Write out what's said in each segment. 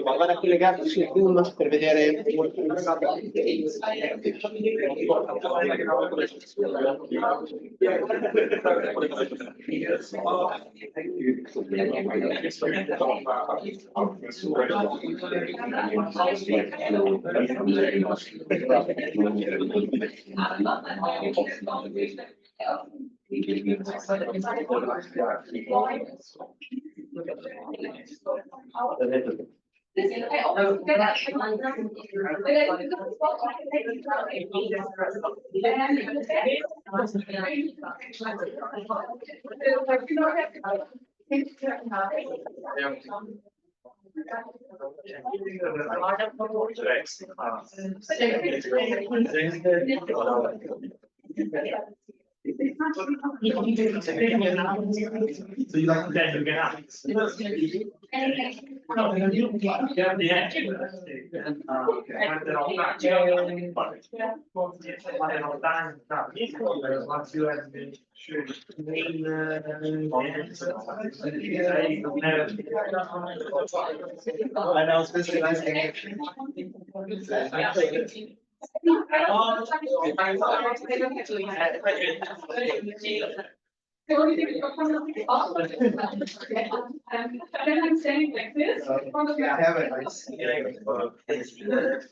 Guarda collegato sul Zoom per vedere. So you like that Vignati? I'm saying like this. I have it. I see it.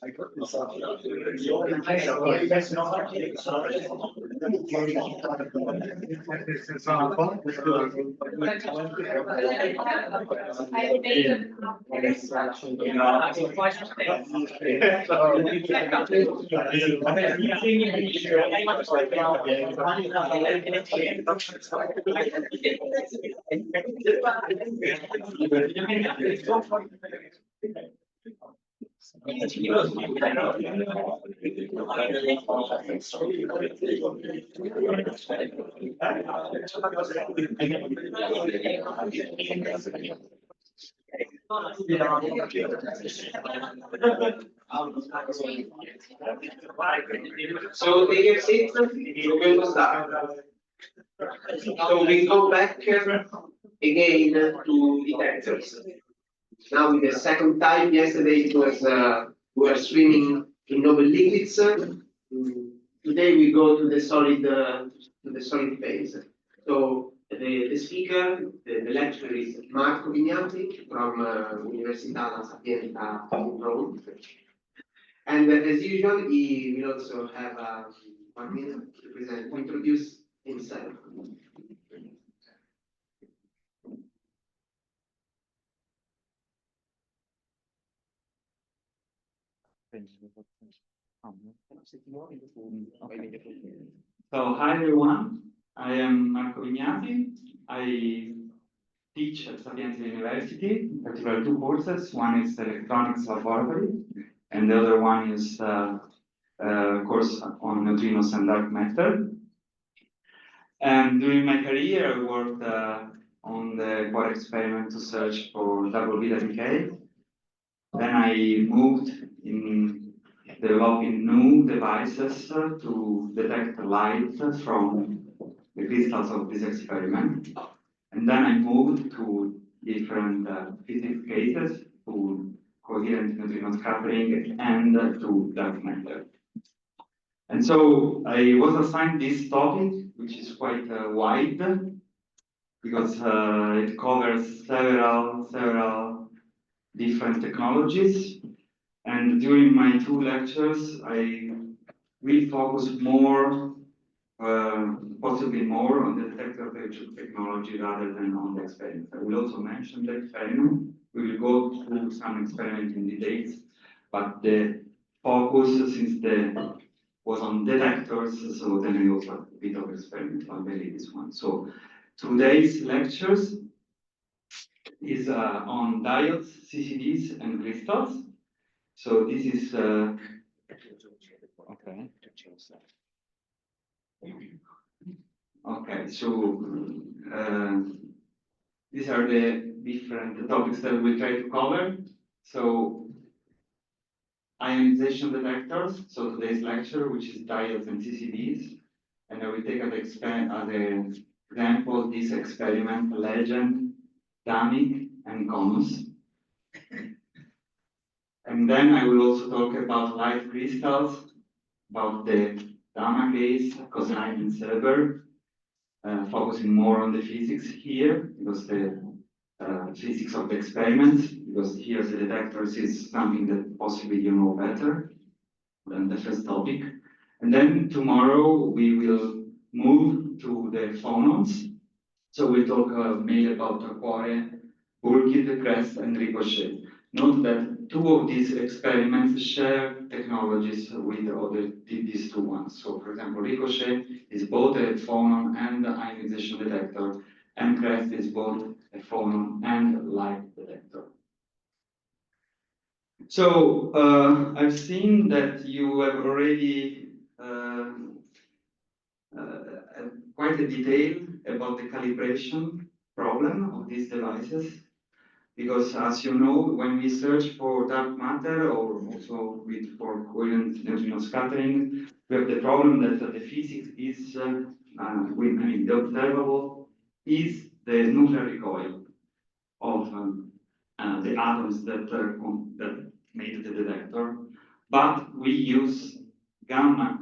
I got this off. So the exit, we're going to start. So we go back again to detectors. Now with the second time, yesterday it was we were swimming in noble liquids. Today we go to the solid phase. So the speaker, the lecturer is Marco Vignati from Università La Sapienza in Rome. And as usual, he will also have 1 minute to introduce himself. So hi everyone, I am Marco Vignati. I teach at Sapienza University, in particular 2 courses. One is electronics laboratory, and the other one is a course on neutrinos and dark matter. And during my career, I worked on the core experiment to search for double beta decay. Then I moved in developing new devices to detect light from the crystals of this experiment. And then I moved to different physics cases, to coherent neutrino scattering and to dark matter. And so I was assigned this topic, which is quite wide, because it covers several different technologies. And during my 2 lectures, I will focus more, possibly more on the detector technology rather than on the experiment. I will also mention the experiment. We will go through some experiment in details, but the focus, since the was on detectors, so then I also have a bit of experiment on this one. So today's lectures is on diodes, CCDs, and crystals. So this is okay. Okay, so these are the different topics that we try to cover. So ionization detectors. So today's lecture, which is diodes and CCDs, and I will take as an example this experiment, Legend, DAMIC, and CONUS. And then I will also talk about light crystals, about the gamma case, cosine and Silver, focusing more on the physics here, because the physics of the experiments, because here the detectors is something that possibly you know better than the first topic. And then tomorrow we will move to the phonons. So we talk mainly about Aquaria, Burkitt, Crest, and Ricochet. Note that two of these experiments share technologies with these two ones. So for example, Ricochet is both a phonon and ionization detector, and Crest is both a phonon and light detector. So I've seen that you have already quite a detail about the calibration problem of these devices, because as you know, when we search for dark matter or also for coherent neutrino scattering, we have the problem that the physics is, the observable is the nuclear recoil of the atoms that made the detector, but we use gamma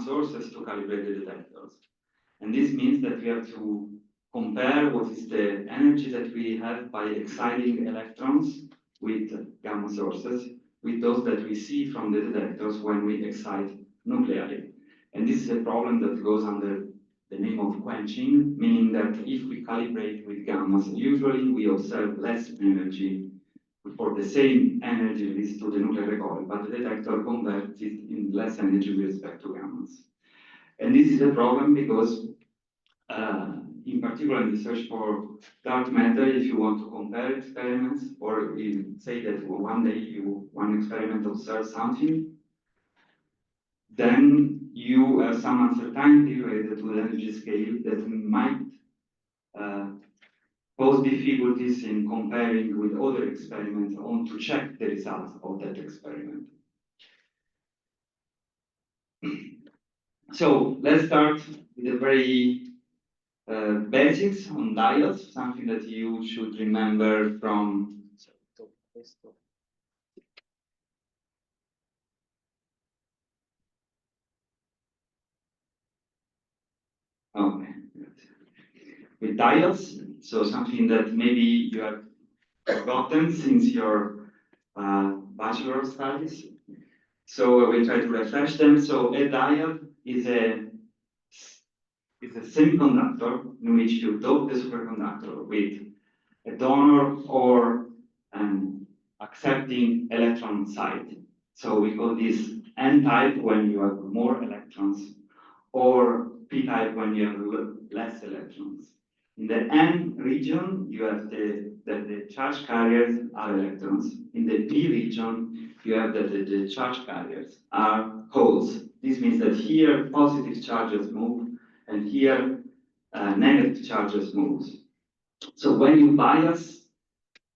sources to calibrate the detectors. And this means that we have to compare what is the energy that we have by exciting electrons with gamma sources with those that we see from the detectors when we excite nuclei. And this is a problem that goes under the name of quenching, meaning that if we calibrate with gammas, usually we observe less energy for the same energy released to the nuclear recoil, but the detector converts it in less energy with respect to gammas. And this is a problem because, in particular, in the search for dark matter, if you want to compare experiments, or you say that one day one experiment observes something, then you have some uncertainty related to the energy scale that might pose difficulties in comparing with other experiments to check the results of that experiment. So let's start with the very basics on diodes, something that you should remember from. Okay. With diodes, so something that maybe you have forgotten since your bachelor studies. So we'll try to refresh them. So a diode is a semiconductor in which you dope the superconductor with a donor or an accepting electron side. So we call this N-type when you have more electrons, or P-type when you have less electrons. In the N region, you have the charge carriers are electrons. In the P region, you have that the charge carriers are holes. This means that here positive charges move, and here negative charges move. So when you bias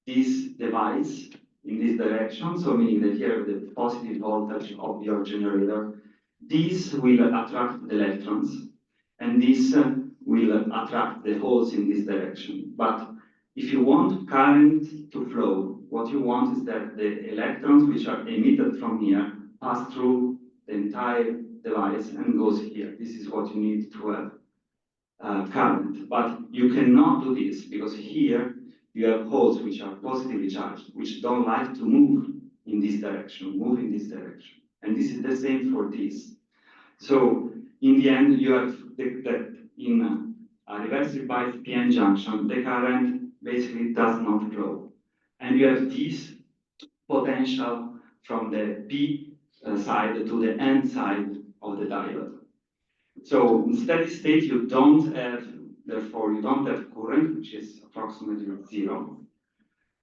this device in this direction, so meaning that here the positive voltage of your generator, this will attract the electrons, and this will attract the holes in this direction. But if you want current to flow, what you want is that the electrons which are emitted from here pass through the entire device and goes here. This is what you need to have current. But you cannot do this because here you have holes which are positively charged, which don't like to move in this direction, move in this direction. And this is the same for this. So in the end, you have that in a reversible bias PN junction, the current basically does not flow. And you have this potential from the P side to the N side of the diode. So in steady state, you don't have, therefore, you don't have current, which is approximately 0.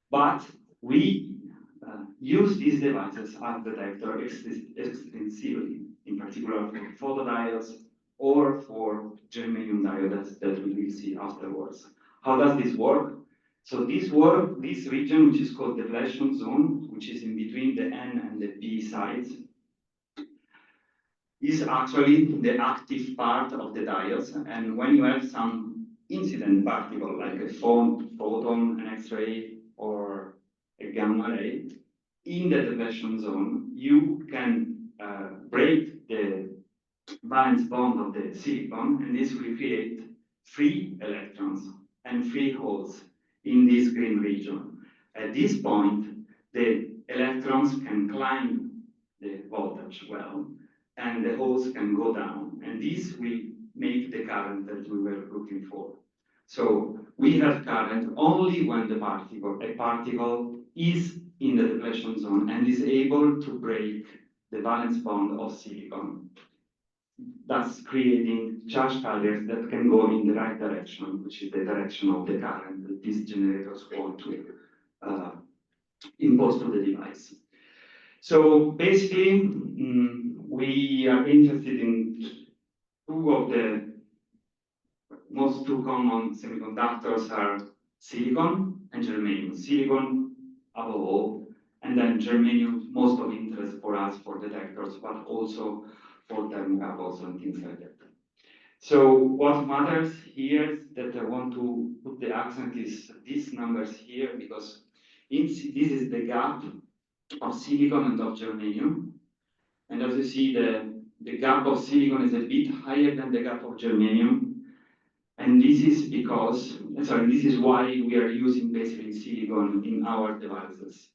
But we use these devices as detector extensively, in particular for photodiodes or for germanium diodes that we will see afterwards. How does this work? So this region, which is called the depletion zone, which is in between the N and the P sides, is actually the active part of the diodes. And when you have some incident particle, like a photon, an X-ray, or a gamma ray, in the depletion zone, you can break the valence bond of the silicon, and this will create free electrons and free holes in this green region. At this point, the electrons can climb the voltage well, and the holes can go down, and this will make the current that we were looking for. So we have current only when a particle is in the depletion zone and is able to break the valence bond of silicon, thus creating charge carriers that can go in the right direction, which is the direction of the current that these generators want to impose to the device. So basically, we are interested in two of the most common semiconductors are silicon and germanium. Silicon above all, and then germanium most of interest for us for detectors, but also for thermocouples and things like that. So what matters here is that I want to put the accent is these numbers here, because this is the gap of silicon and of germanium. And as you see, the gap of silicon is a bit higher than the gap of germanium. And this is because, this is why we are using basically silicon in our devices.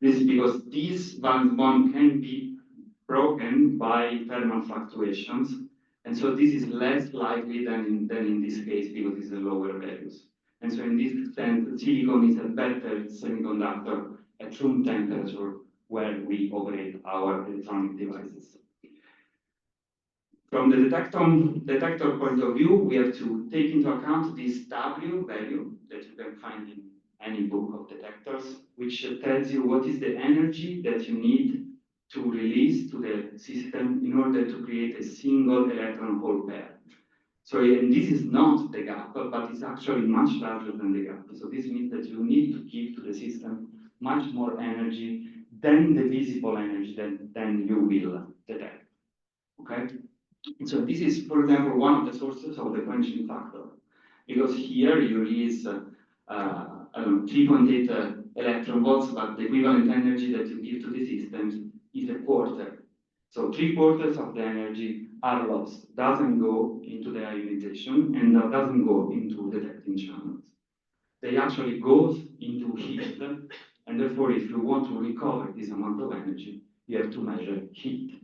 This is because this valence bond can be broken by thermal fluctuations. And so this is less likely than in this case because it's a lower values. And so in this sense, silicon is a better semiconductor at room temperature where we operate our electronic devices. From the detector point of view, we have to take into account this W value that you can find in any book of detectors, which tells you what is the energy that you need to release to the system in order to create a single electron hole pair. So and this is not the gap, but it's actually much larger than the gap. So this means that you need to give to the system much more energy than the visible energy than you will detect. Okay? So this is, for example, one of the sources of the quenching factor, because here you release 3.8 electron volts, but the equivalent energy that you give to the system is a quarter. So 3/4 of the energy are lost, doesn't go into the ionization, and doesn't go into detecting channels. They actually go into heat, and therefore if you want to recover this amount of energy, you have to measure heat.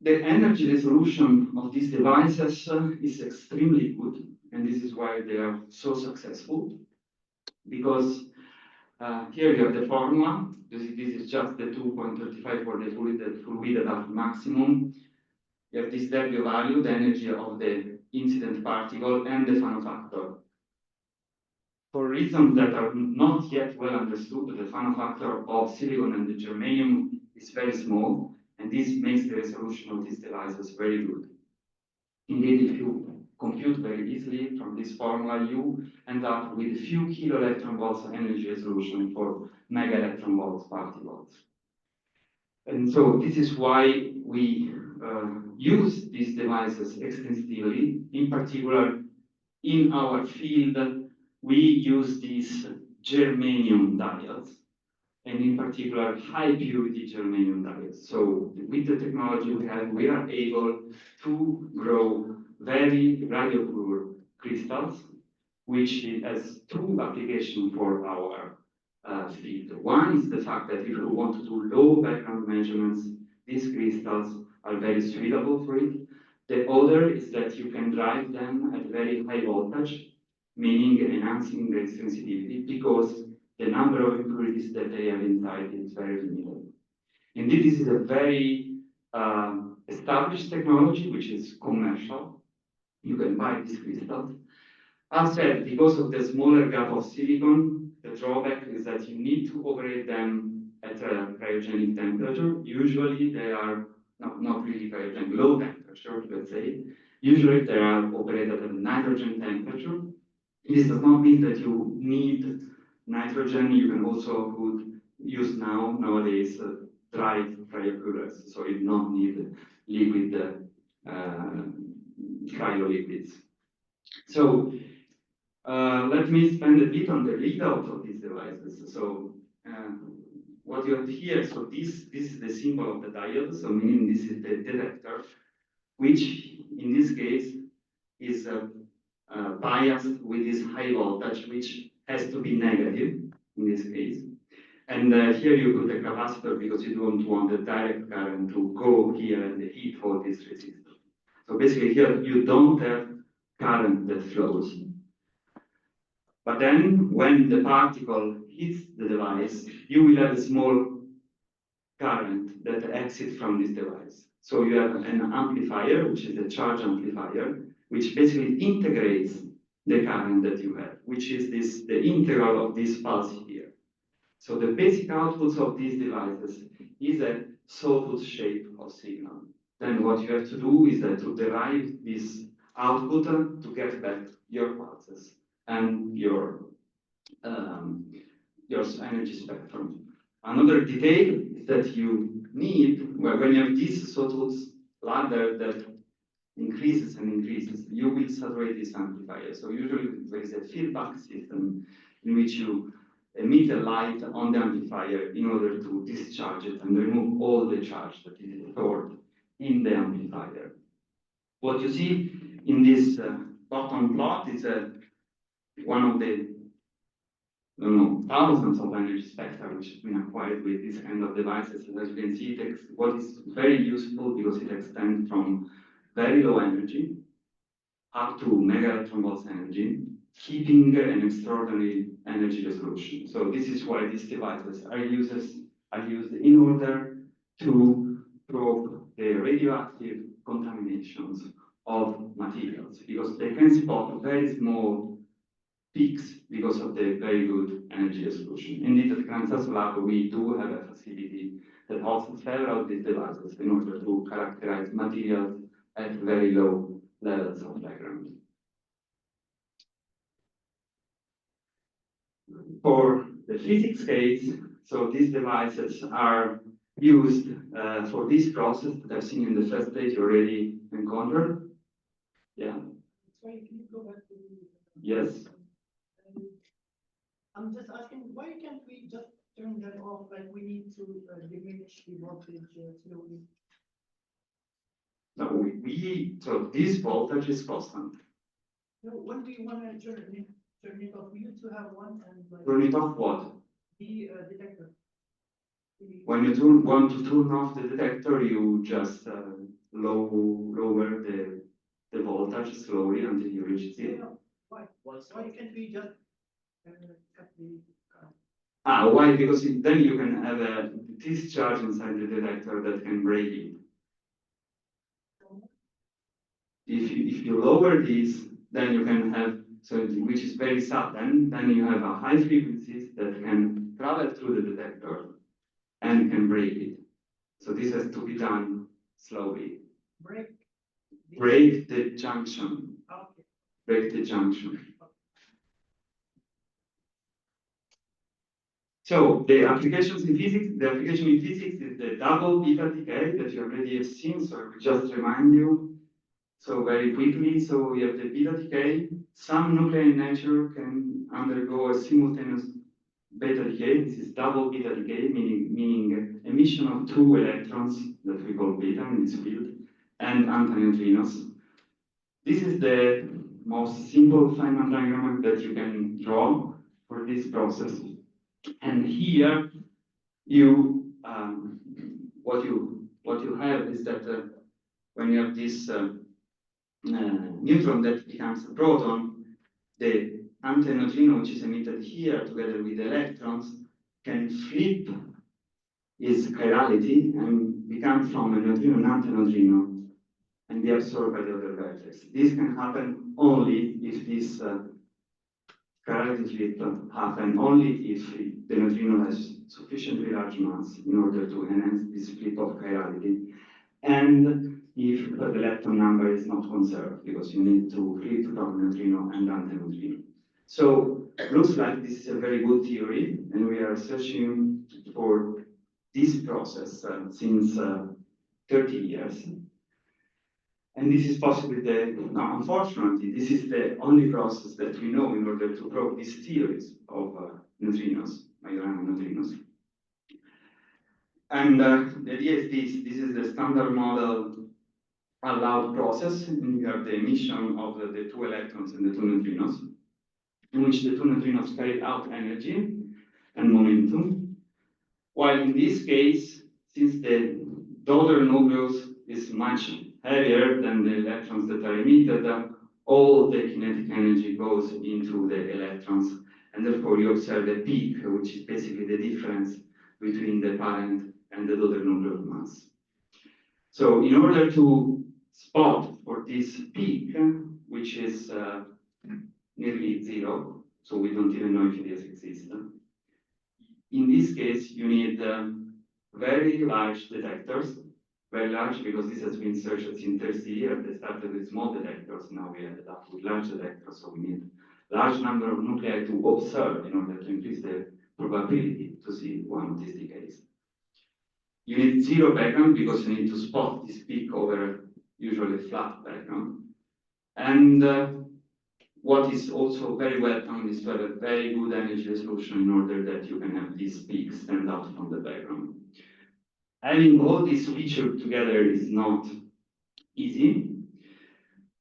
The energy resolution of these devices is extremely good, and this is why they are so successful, because here you have the formula. This is just the 2.35 for the full width at maximum. You have this W value, the energy of the incident particle, and the Fano factor. For reasons that are not yet well understood, the Fano factor of silicon and the germanium is very small, and this makes the resolution of these devices very good. Indeed, if you compute very easily from this formula, you end up with a few kilo electron volts energy resolution for mega electron volts particles. And so this is why we use these devices extensively. In particular, in our field, we use these germanium diodes, and in particular, high purity germanium diodes. So with the technology we have, we are able to grow very radio pure crystals, which has two applications for our field. One is the fact that if you want to do low background measurements, these crystals are very suitable for it. The other is that you can drive them at very high voltage, meaning enhancing the sensitivity, because the number of impurities that they have inside is very limited. Indeed, this is a very established technology, which is commercial. You can buy these crystals. As said, because of the smaller gap of silicon, the drawback is that you need to operate them at a cryogenic temperature. Usually they are not really cryogenic, low temperature, let's say. Usually they are operated at a nitrogen temperature, This does not mean that you need nitrogen. You can also use nowadays dry cryocoolers, so you do not need liquid cryoliquids. So let me spend a bit on the readout of these devices. So what you have here, so this is the symbol of the diode, so meaning this is the detector, which in this case is biased with this high voltage, which has to be negative in this case. And here you put a capacitor because you don't want the direct current to go here and heat all this resistor. So basically here you don't have current that flows. But then when the particle hits the device, you will have a small current that exits from this device. So you have an amplifier, which is a charge amplifier, which basically integrates the current that you have, which is the integral of this pulse here. So the basic outputs of these devices is a sawtooth shape of signal. Then what you have to do is that to derive this output to get back your pulses and your energy spectrum. Another detail is that you need, when you have this sawtooth ladder that increases and increases, you will saturate this amplifier. So usually there is a feedback system in which you emit a light on the amplifier in order to discharge it and remove all the charge that is stored in the amplifier. What you see in this bottom plot is one of the thousands of energy spectra which have been acquired with this kind of devices. As you can see, what is very useful because it extends from very low energy up to mega electron volts energy, keeping an extraordinary energy resolution. So this is why these devices are used in order to probe the radioactive contaminations of materials, because they can spot very small peaks because of the very good energy resolution. Indeed, at Kansas Lab, we do have a facility that hosts several of these devices in order to characterize materials at very low levels of background. For the physics case, so these devices are used for this process that I've seen in the first stage already encountered. Yeah. Sorry, can you go back to the... Yes. I'm just asking, why can't we just turn that off? Like we need to diminish the voltage slowly. No, so this voltage is constant. No, when we want to turn it off, we need to have one and like Turn it off what? the detector. When you want to turn off the detector, you just lower the voltage slowly until you reach zero. Why? Why can't we just cut the current? Why? Because then you can have a discharge inside the detector that can break it. If you lower this, then you can have, which is very sudden, then you have a high frequencies that can travel through the detector and can break it. So this has to be done slowly. Break the junction. Okay. Break the junction. So the applications in physics, the application in physics is the double beta decay that you already have seen. So I will just remind you. So very quickly, so we have the beta decay. Some nuclei in nature can undergo a simultaneous beta decay. This is double beta decay, meaning emission of two electrons that we call beta in this field, and antineutrinos. This is the most simple Feynman diagram that you can draw for this process. And here, what you have is that when you have this neutron that becomes a proton, the antineutrino, which is emitted here together with the electrons, can flip its chirality and become from a neutrino an antineutrino and be absorbed by the other vertex. This can happen only if this chirality flip happen only if the neutrino has sufficiently large mass in order to enhance this flip of chirality, and if the lepton number is not conserved, because you need to flip from neutrino and antineutrino. So looks like this is a very good theory, and we are searching for this process since 30 years. And this is possibly now unfortunately, this is the only process that we know in order to prove these theories of neutrinos, Majorana neutrinos. And the idea is this is the standard model allowed process, and you have the emission of the two electrons and the two neutrinos, in which the two neutrinos carry out energy and momentum, while in this case, since the daughter nucleus is much heavier than the electrons that are emitted, all the kinetic energy goes into the electrons, and therefore you observe a peak, which is basically the difference between the parent and the daughter nuclear mass. So in order to spot for this peak, which is nearly zero, so we don't even know if it exists, in this case, you need very large detectors, very large because this has been searched since 30 years. They started with small detectors, now we ended up with large detectors, so we need large number of nuclei to observe in order to increase the probability to see one of these decays. You need zero background because you need to spot this peak over usually flat background. And what is also very welcome is to have a very good energy resolution in order that you can have these peaks stand out from the background. Having all these features together is not easy.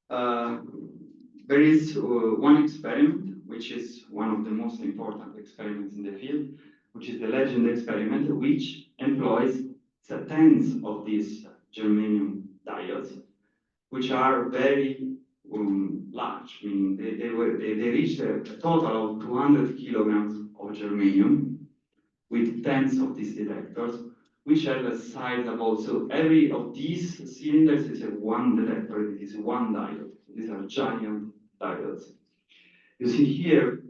There is one experiment, which is one of the most important experiments in the field, which is the LEGEND experiment, which employs tens of these germanium diodes, which are very large, meaning they reached a total of 200 kilograms of germanium with tens of these detectors, which have a sizable, so every of these cylinders is a one detector, it is one diode. These are giant diodes. You see here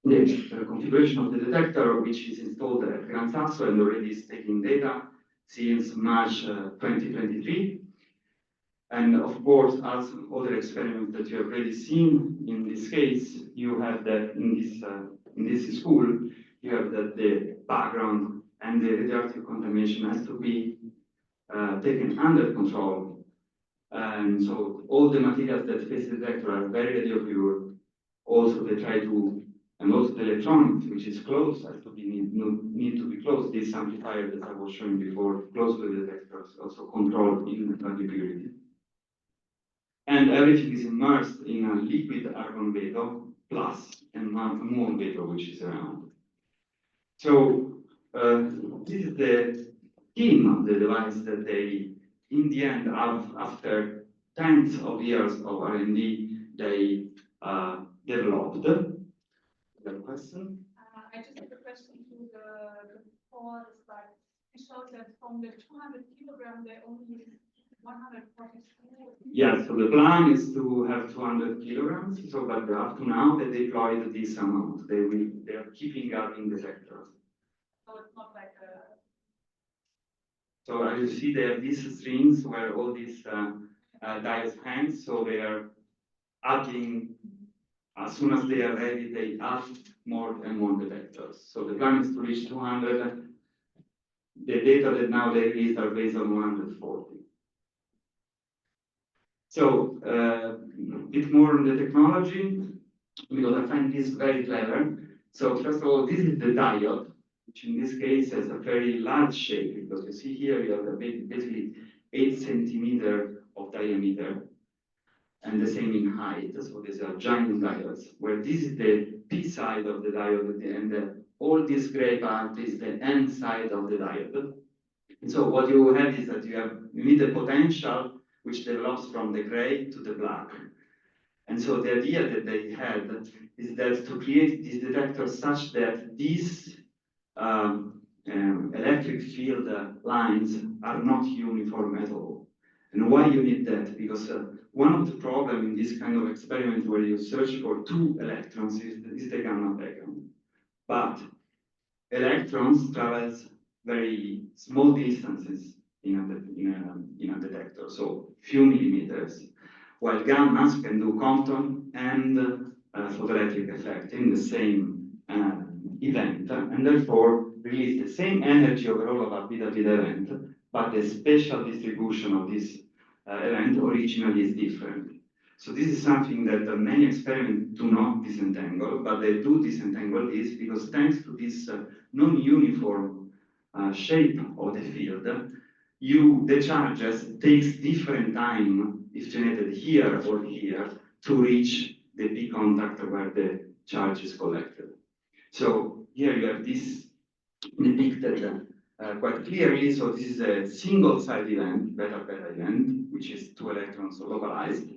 the configuration of the detector, which is installed at Gran Sasso and already is taking data since March 2023. And of course, as other experiments that you have already seen, in this case, you have that in this school, you have that the background and the radioactive contamination has to be taken under control. And so all the materials that face the detector are very radiopure. Also, they try to, and also the electronics, which is closed, has to be need to be closed. This amplifier that I was showing before, close to the detectors, also controlled in radiopurity. And everything is immersed in a liquid argon veto plus and muon veto, which is around. So this is the scheme of the device that they, in the end, after tens of years of R&D, they developed. You have a question? I just have a question to the before the slide. It shows that from the 200 kilogram, they only use 142. Yeah, so the plan is to have 200 kilograms. So, but up to now, they deployed this amount. They are keeping up in detectors. So it's not like a. So as you see, they have these strings where all these diodes hang. So they are adding, as soon as they are ready, they add more and more detectors. So the plan is to reach 200. The data that now they release are based on 140. So a bit more on the technology, because I find this very clever. So first of all, this is the diode, which in this case has a very large shape, because you see here you have basically 8 centimeters of diameter, and the same in height. So these are giant diodes, where this is the P side of the diode, and all this gray part is the N side of the diode. And so what you have is that you need a potential which develops from the gray to the black. And so the idea that they had is that to create this detector such that these electric field lines are not uniform at all. And why you need that? Because one of the problems in this kind of experiment where you search for 2 electrons is the gamma background. But electrons travel very small distances in a detector, so few millimeters, while gammas can do Compton and photoelectric effect in the same event, and therefore release the same energy overall of a beta-beta event, but the spatial distribution of this event originally is different. So this is something that many experiments do not disentangle, but they do disentangle this because thanks to this non-uniform shape of the field, the charges takes different time if generated here or here to reach the P contact where the charge is collected. So here you have this depicted quite clearly. So this is a single-side event, beta-beta event, which is 2 electrons localized.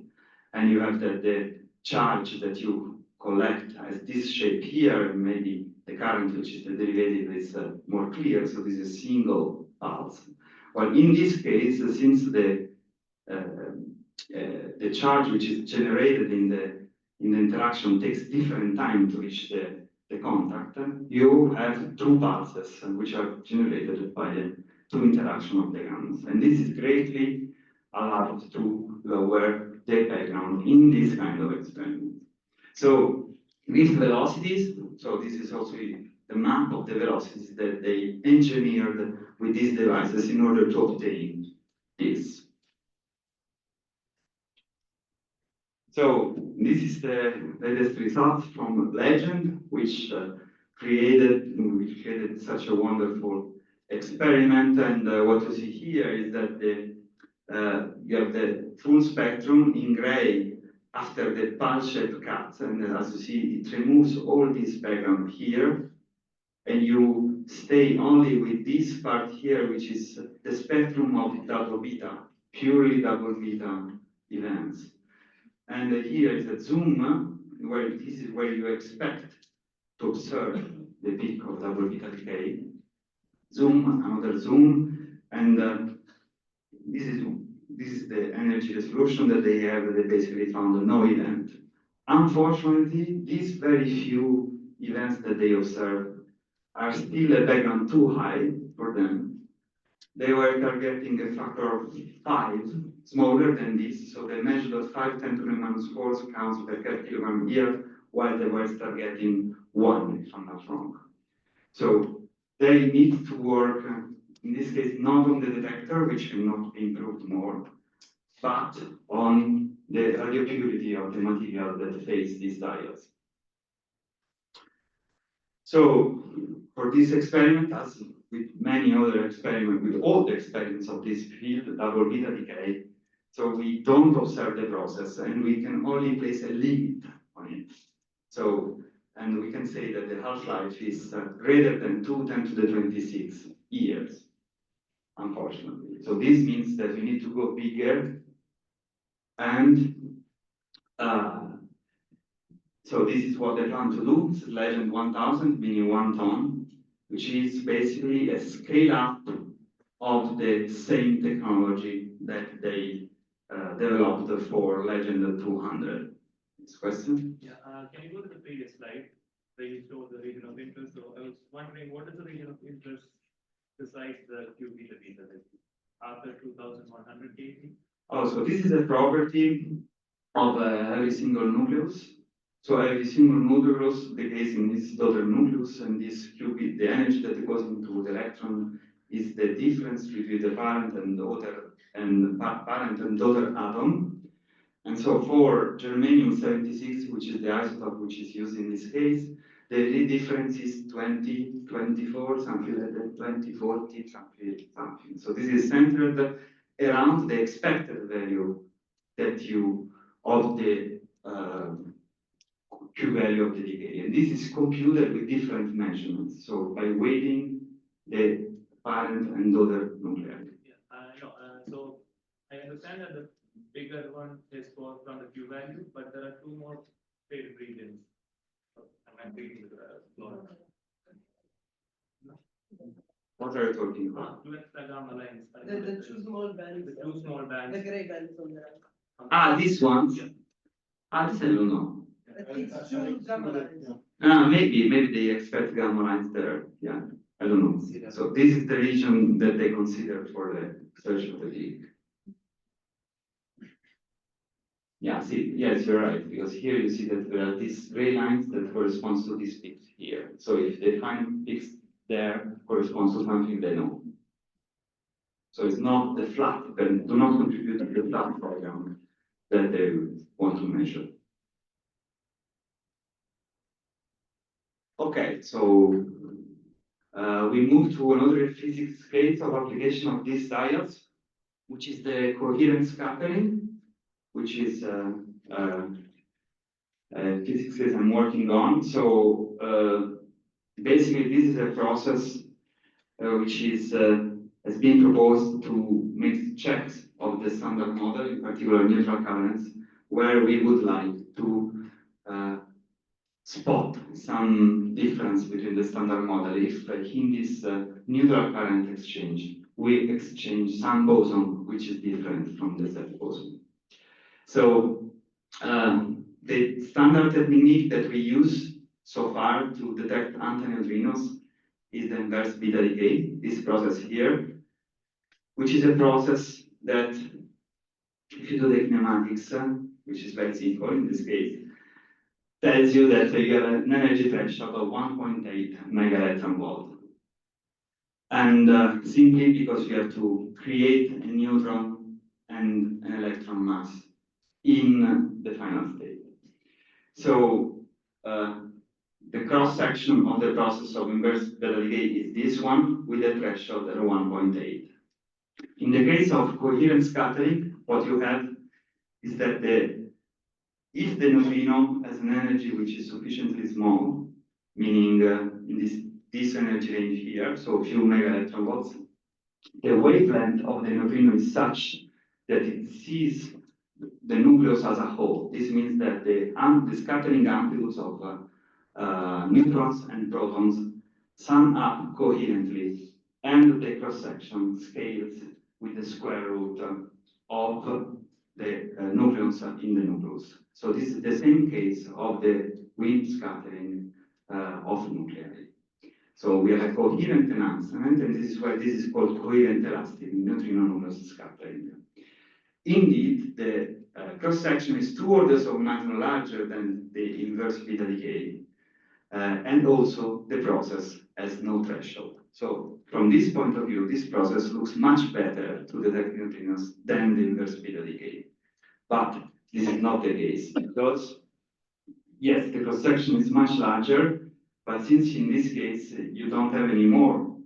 And you have the charge that you collect as this shape here, and maybe the current, which is the derivative, is more clear. So this is a single pulse. Well, in this case, since the charge which is generated in the interaction takes different time to reach the contact, you have 2 pulses which are generated by the 2 interaction of the gons. And this is greatly allowed to lower the background in this kind of experiment. So these velocities, so this is also the map of the velocities that they engineered with these devices in order to obtain this. So this is the latest result from Legend, which created such a wonderful experiment. And what you see here is that you have the full spectrum in gray after the pulse shape cut. And as you see, it removes all this background here. And you stay only with this part here, which is the spectrum of double beta, purely double beta events. And here is a zoom, where this is where you expect to observe the peak of double beta decay. Zoom, another zoom, and this is the energy resolution that they have. They basically found no event. Unfortunately, these very few events that they observed are still a background too high for them. They were targeting a factor of 5, smaller than this, so they measured at 5 10 to the minus 4 counts per kilogram here, while they were targeting 1, if I'm not wrong. So they need to work, in this case, not on the detector, which cannot be improved more, but on the radio purity of the material that face these diodes. So for this experiment, as with many other experiments, with all the experiments of this field, double beta decay, so we don't observe the process and we can only place a limit on it. So, and we can say that the half-life is greater than 2 10 to the 26 years, unfortunately. So this means that we need to go bigger, and so this is what they plan to do. It's Legend 1000, meaning 1 ton, which is basically a scale-up of the same technology that they developed for Legend 200. This question? Yeah, can you go to the previous slide where you showed the region of interest? So I was wondering, what is the region of interest besides the Q beta beta after 2100 kV? Oh, so this is a property of every single nucleus. So every single nucleus decays in this daughter nucleus, and this qubit, the energy that goes into the electron, is the difference between the parent and daughter atom. And so for germanium-76, which is the isotope which is used in this case, the difference is 20, 24, something like that, 20, 40, something. So this is centered around the expected value that of the Q value of the decay. And this is computed with different measurements. So by weighting the parent and daughter nuclei. Yeah, so I understand that the bigger one is from the Q value, but there are 2 more faded regions. I'm reading the plot. What are you talking about? 2 extra gamma lines. The 2 small bands. The 2 small bands. The gray bands on the right. These ones? Yeah. This I don't know. It's 2 gamma lines. Maybe they expect gamma lines there. Yeah, I don't know. So this is the region that they consider for the search of the peak. Yeah, see, yes, you're right, because here you see that there are these gray lines that corresponds to this peak here. So if they find peaks there corresponds to something they know. So it's not the flat, they do not contribute to the flat program that they want to measure. Okay, so we move to another physics case of application of these diodes, which is the coherent scattering, which is physics case I'm working on. So basically, this is a process which is has been proposed to make checks of the standard model, in particular neutral currents, where we would like to spot some difference between the standard model if in this neutral current exchange we exchange some boson which is different from the Z boson. So the standard technique that we use so far to detect antineutrinos is the inverse beta decay, this process here, which is a process that, if you do the kinematics, which is very simple in this case, tells you that you have an energy threshold of 1.8 megaelectron volt. And simply because you have to create a neutron and an electron mass in the final state. So the cross-section of the process of inverse beta decay is this one with a threshold at 1.8. In the case of coherent scattering, what you have is that if the neutrino has an energy which is sufficiently small, meaning in this energy range here, so a few mega electron volts, the wavelength of the neutrino is such that it sees the nucleus as a whole. This means that the scattering amplitudes of neutrons and protons sum up coherently, and the cross-section scales with the square root of the nucleons in the nucleus. So this is the same case of the wind scattering of nuclei. So we have a coherent enhancement, and this is why this is called coherent elastic neutrino nucleus scattering. Indeed, the cross-section is 2 orders of magnitude larger than the inverse beta decay, and also the process has no threshold. So from this point of view, this process looks much better to detect neutrinos than the inverse beta decay. But this is not the case, because yes, the cross-section is much larger, but since in this case you don't have any more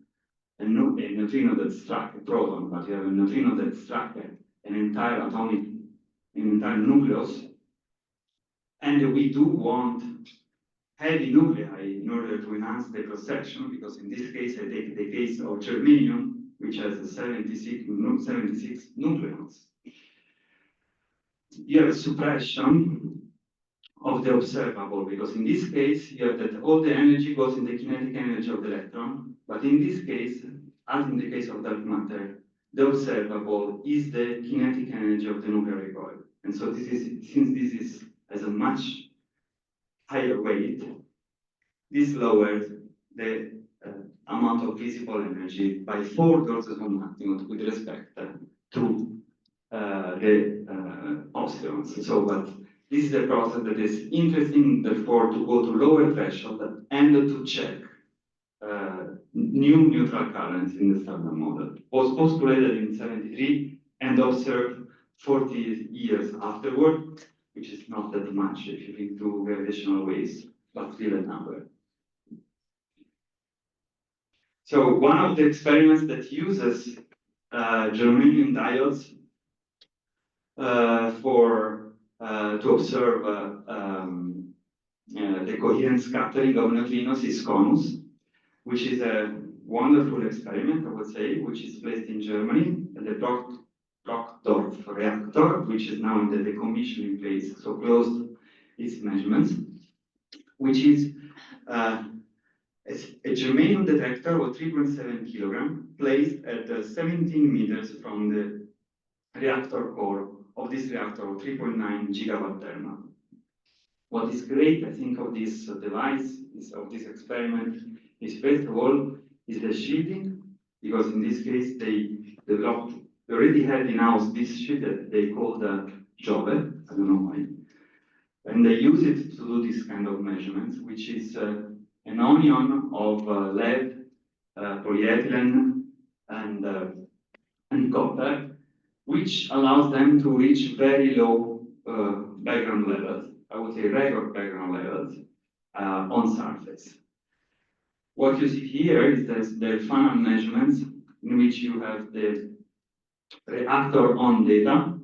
a neutrino that struck a proton, but you have a neutrino that struck an entire atomic, an entire nucleus, and we do want heavy nuclei in order to enhance the cross-section, because in this case I take the case of germanium, which has 76 nucleons. You have a suppression of the observable, because in this case you have that all the energy goes in the kinetic energy of the electron, but in this case, as in the case of dark matter, the observable is the kinetic energy of the nuclear recoil. And so this is, since this is as a much higher weight, this lowers the amount of visible energy by 4 orders of magnitude with respect to the oscillons. So, but this is a process that is interesting, therefore, to go to lower threshold and to check new neutral currents in the standard model. Was postulated in 73 and observed 40 years afterward, which is not that much if you think to gravitational waves, but still a number. So one of the experiments that uses germanium diodes to observe the coherent scattering of neutrinos is CONUS, which is a wonderful experiment, I would say, which is placed in Germany at the Brockdorf reactor, which is now in the decommissioning phase, so closed its measurements, which is a germanium detector of 3.7 kilogram placed at 17 meters from the reactor core of this reactor of 3.9 gigawatt thermal. What is great, I think, of this device, of this experiment, is first of all, is the shielding, because in this case they developed they already had in-house this sheet that they called Jove, I don't know why. And they use it to do this kind of measurements, which is an onion of lead, polyethylene, and copper, which allows them to reach very low background levels, I would say record background levels, on surface. What you see here is the funnel measurements in which you have the reactor on data,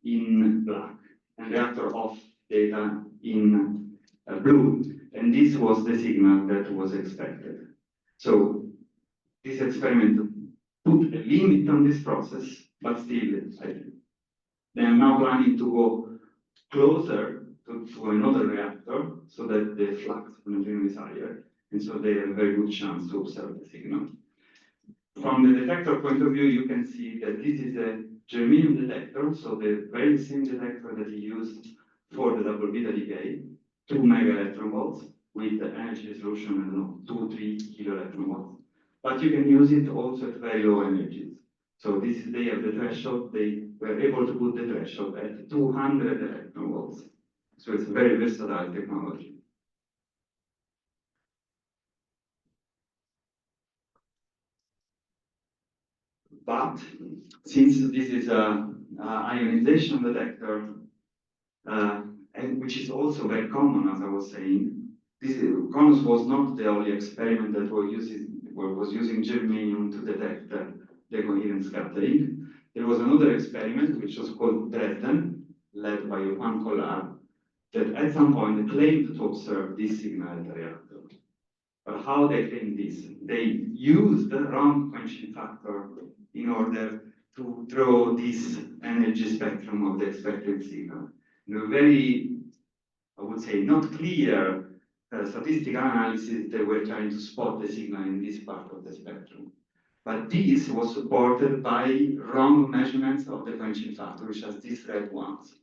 in black, and reactor off data in blue. And this was the signal that was expected. So this experiment put a limit on this process, but still, they are now planning to go closer to another reactor so that the flux neutrino is higher, and so they have a very good chance to observe the signal. From the detector point of view, you can see that this is a germanium detector, so the very same detector that he used for the double beta decay, 2 mega electron volts with the energy resolution, I don't know, 2-3 kilo electron volts. But you can use it also at very low energies. So this is they have the threshold, they were able to put the threshold at 200 electron volts. So it's a very versatile technology. But since this is an ionization detector, and which is also very common, as I was saying, CONUS was not the only experiment that was using germanium to detect the coherent scattering. There was another experiment which was called Dresden, led by Johann Collard, that at some point claimed to observe this signal at the reactor. But how they claimed this? They used the wrong quenching factor in order to draw this energy spectrum of the expected signal. In a very, I would say, not clear statistical analysis, they were trying to spot the signal in this part of the spectrum. But this was supported by wrong measurements of the quenching factor, which has these red ones.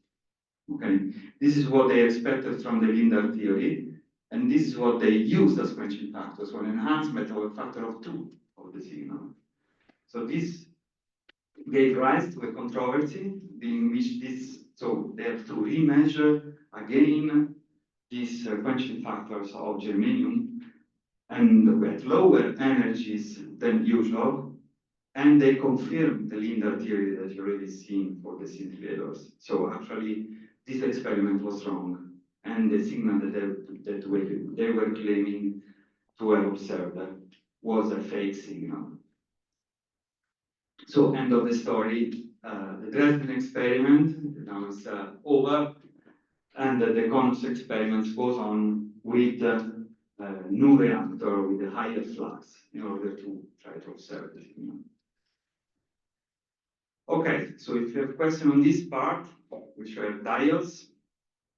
Okay, this is what they expected from the Lindar theory, and this is what they used as quenching factor, so an enhancement of a factor of 2 of the signal. So this gave rise to a controversy in which so they have to remeasure again these quenching factors of germanium and at lower energies than usual, and they confirmed the Lindar theory that you already seen for the scintillators. So actually, this experiment was wrong, and the signal that they were claiming to have observed was a fake signal. So end of the story. The Dresden experiment now is over, and the CONUS experiment goes on with a new reactor with a higher flux in order to try to observe the signal. Okay, so if you have a question on this part, which are diodes,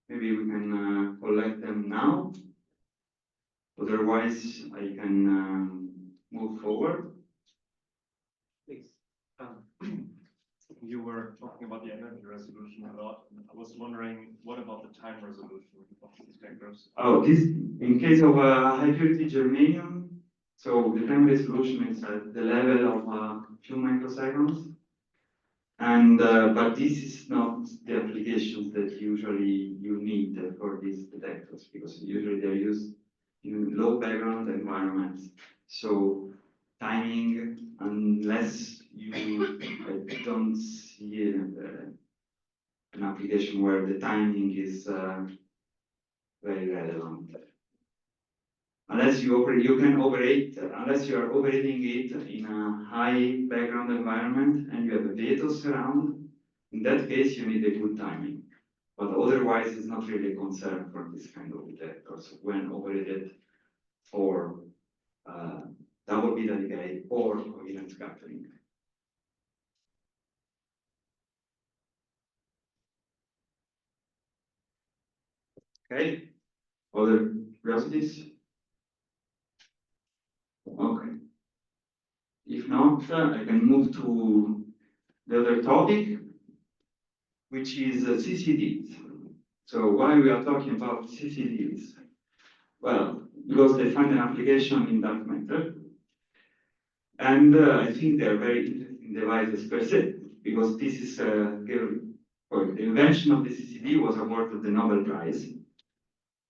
maybe we can collect them now. Otherwise, I can move forward. Please. You were talking about the energy resolution a lot. I was wondering, what about the time resolution of the detectors? Oh, this, in case of high purity germanium, so the time resolution is at the level of a few microseconds. And but this is not the applications that usually you need for these detectors, because usually they're used in low background environments. So timing, unless I don't see an application where the timing is very relevant. Unless you can operate, unless you are operating it in a high background environment and you have a Vetos around, in that case you need a good timing. But otherwise, it's not really a concern for this kind of detectors when operated for double beta decay or coherent scattering. Okay, other curiosities? Okay. If not, I can move to the other topic, which is CCDs. So why we are talking about CCDs? Well, because they find an application in dark matter. And I think they're very interesting devices per se, because this is the invention of the CCD was awarded the Nobel Prize.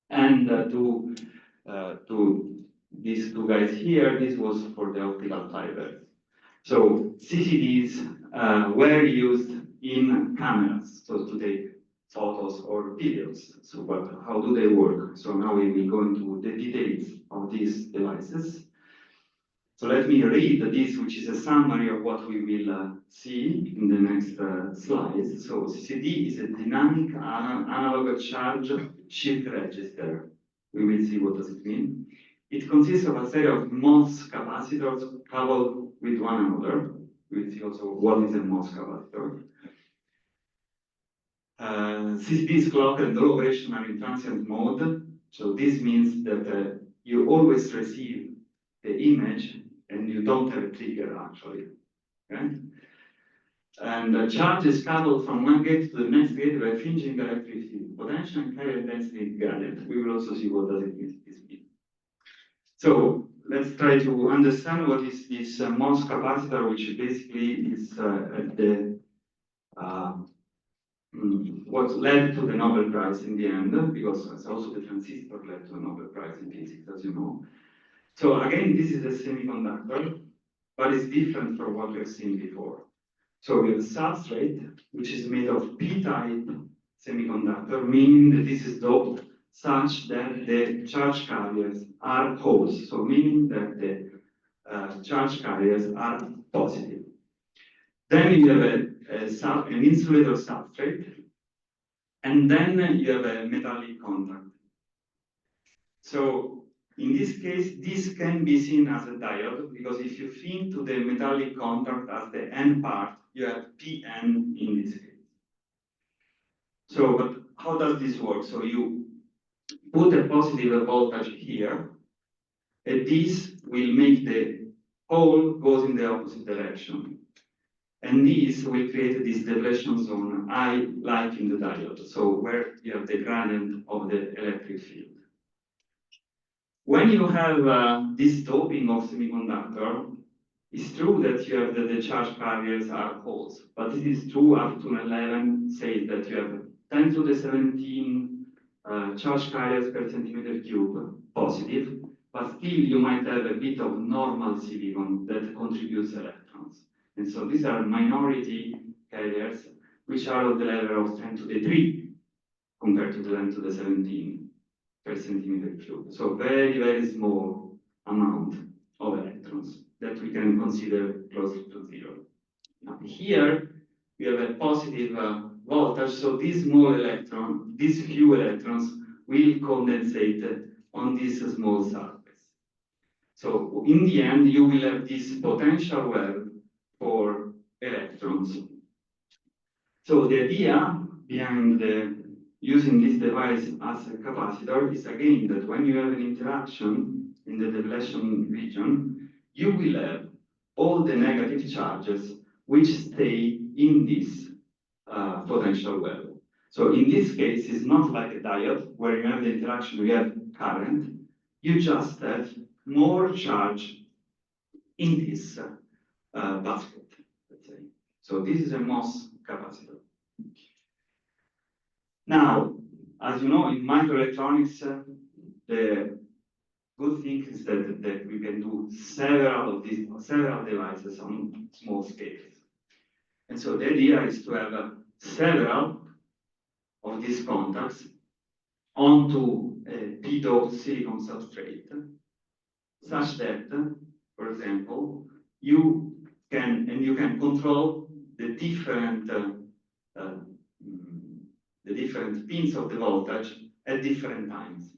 And to these two guys here, this was for the optical fiber. So CCDs were used in cameras, so to take photos or videos. So how do they work? So now we will go into the details of these devices. So let me read this, which is a summary of what we will see in the next slides. So CCD is a dynamic analog charge shift register. We will see what does it mean. It consists of a series of MOS capacitors coupled with one another. We will see also what is a MOS capacitor. CCD is clocked and all operations are in transient mode. So this means that you always receive the image and you don't have a trigger actually. Okay? And the charge is coupled from one gate to the next gate by fringing electric field, potential and carrier density gradient. We will also see what does it mean. So let's try to understand what is this MOS capacitor, which basically is at the what led to the Nobel Prize in the end, because it's also the transistor led to the Nobel Prize in physics, as you know. So again, this is a semiconductor, but it's different from what we've seen before. So we have a substrate, which is made of p-type semiconductor, meaning that this is doped such that the charge carriers are holes, so meaning that the charge carriers are positive. Then you have an insulator substrate, and then you have a metallic contact. So in this case, this can be seen as a diode, because if you think to the metallic contact as the N part, you have Pn in this case. So, but how does this work? So you put a positive voltage here, and this will make the hole goes in the opposite direction. And this will create this depletion zone I like in the diode, so where you have the gradient of the electric field. When you have this doping of semiconductor, it's true that you have the charge carriers are holes, but it is true up to 11 says that you have 10 to the 17 charge carriers per centimeter cube positive, but still you might have a bit of normal silicon that contributes electrons. And so these are minority carriers, which are of the level of 10 to the 3 compared to the 10 to the 17 per centimeter cube. So very, very small amount of electrons that we can consider close to zero. Now here we have a positive voltage, so this small electron, these few electrons will condensate on this small surface. So in the end, you will have this potential web for electrons. So the idea behind using this device as a capacitor is again that when you have an interaction in the depletion region, you will have all the negative charges which stay in this potential web. So in this case, it's not like a diode where you have the interaction, you have current, you just have more charge in this basket, let's say. So this is a MOS capacitor. Now, as you know, in microelectronics, the good thing is that we can do several of these, several devices on small scales. And so the idea is to have several of these contacts onto a p-doped silicon substrate, such that, for example, you can control the different pins of the voltage at different times.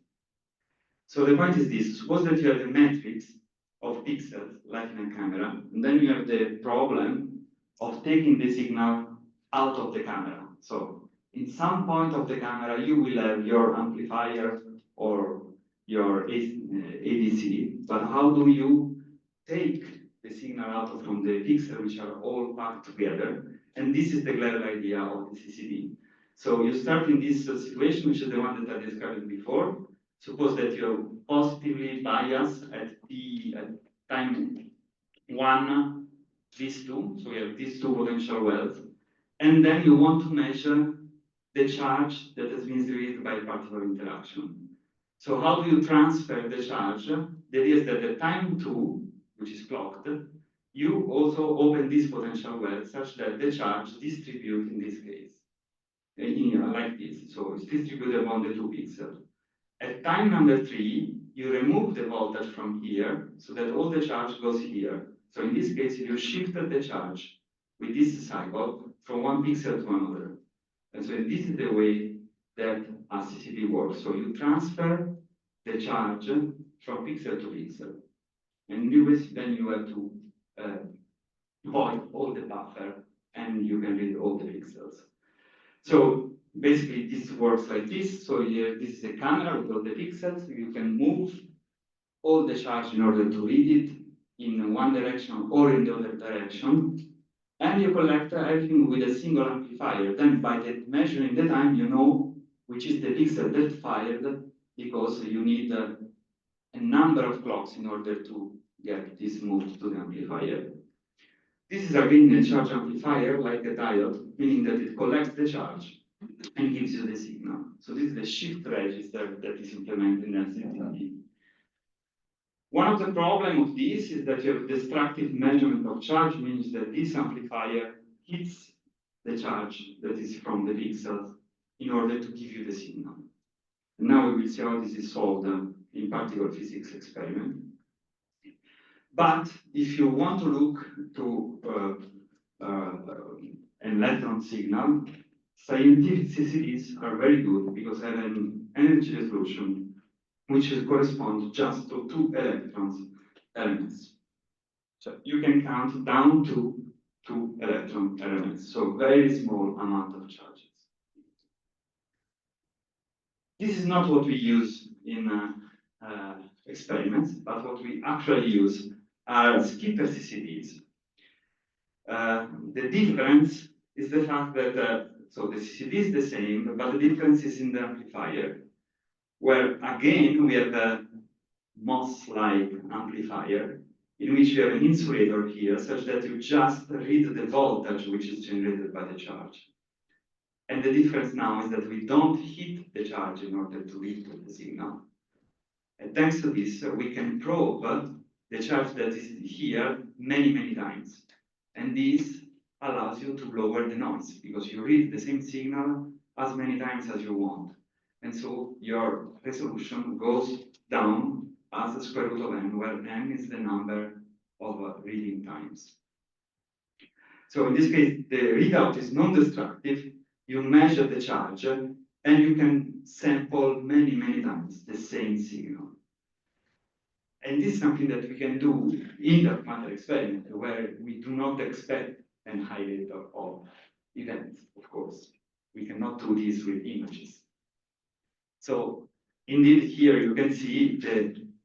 So the point is this: suppose that you have a matrix of pixels, like in a camera, and then you have the problem of taking the signal out of the camera. So in some point of the camera, you will have your amplifier or your ADC, but how do you take the signal out from the pixels, which are all packed together? And this is the clever idea of the CCD. So you start in this situation, which is the one that I described before. Suppose that you're positively biased at the time one, these two, so we have these two potential wells, and then you want to measure the charge that has been released by particle interaction. So how do you transfer the charge? The idea is that at time 2, which is clocked, you also open this potential well such that the charge distributes in this case, like this. So it's distributed among the 2 pixels. At time number 3, you remove the voltage from here so that all the charge goes here. So in this case, you shifted the charge with this cycle from 1 pixel to another. And so this is the way that a CCD works. So you transfer the charge from pixel to pixel. And then you have to void all the buffer and you can read all the pixels. So basically this works like this. So here, this is a camera with all the pixels. You can move all the charge in order to read it in one direction or in the other direction. And you collect everything with a single amplifier. Then by measuring the time, you know which is the pixel that fired, because you need a number of clocks in order to get this moved to the amplifier. This is again a charge amplifier, like a diode, meaning that it collects the charge and gives you the signal. So this is the shift register that is implemented in SCTV. One of the problems of this is that you have destructive measurement of charge, means that this amplifier hits the charge that is from the pixels in order to give you the signal. And now we will see how this is solved in particle physics experiment. But if you want to look to an electron signal, scientific CCDs are very good because they have an energy resolution which corresponds just to 2 electrons elements. So you can count down to 2 electron elements, so very small amount of charges. This is not what we use in experiments, but what we actually use are skipper CCDs. The difference is the fact that, so the CCD is the same, but the difference is in the amplifier, where again we have a MOS-like amplifier in which you have an insulator here such that you just read the voltage which is generated by the charge. And the difference now is that we don't hit the charge in order to read the signal. And thanks to this, we can probe the charge that is here many, many times. And this allows you to lower the noise because you read the same signal as many times as you want. And so your resolution goes down as the square root of n, where n is the number of reading times. So in this case, the readout is non-destructive. You measure the charge, and you can sample many, many times the same signal. And this is something that we can do in dark matter experiment, where we do not expect a high rate of events, of course. We cannot do this with images. So indeed, here you can see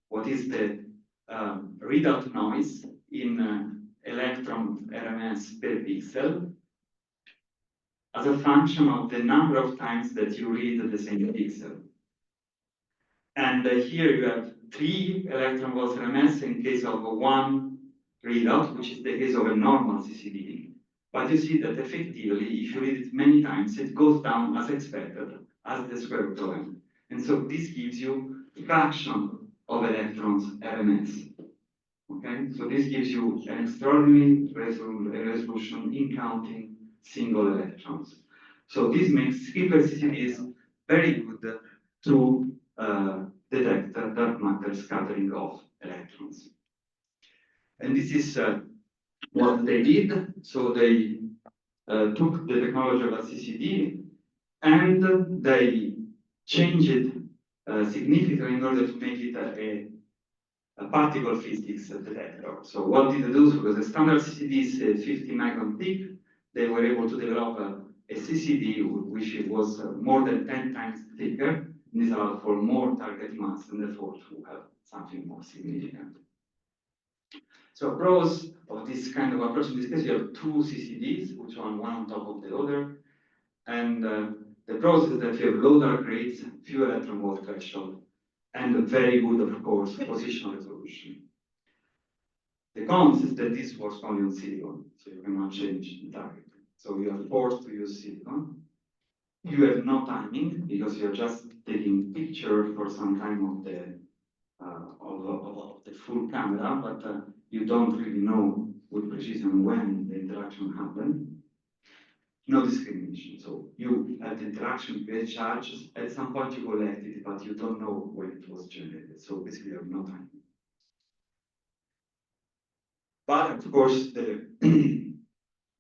what is the readout noise in electron RMS per pixel as a function of the number of times that you read the same pixel. And here you have 3 electron volts RMS in case of 1 readout, which is the case of a normal CCD. But you see that effectively, if you read it many times, it goes down as expected, as the square root of n. And so this gives you a fraction of electrons RMS. Okay, so this gives you an extraordinary resolution in counting single electrons. So this makes skipper CCDs very good to detect dark matter scattering of electrons. And this is what they did. So they took the technology of a CCD and they changed it significantly in order to make it a particle physics detector. So what did they do? Because the standard CCD is 50 micron thick, they were able to develop a CCD which was more than 10 times thicker. This allowed for more target mass and therefore to have something more significant. So pros of this kind of approach, in this case you have 2 CCDs, which one on top of the other. And the pros is that you have low dark rates, few electron volt threshold, and very good, of course, positional resolution. The cons is that this works only on silicon, so you cannot change the target. So you are forced to use silicon. You have no timing because you're just taking picture for some time of the full camera, but you don't really know with precision when the interaction happened. No discrimination. So you have the interaction, you get charges, at some point you collect it, but you don't know when it was generated. So basically you have no time. But of course, the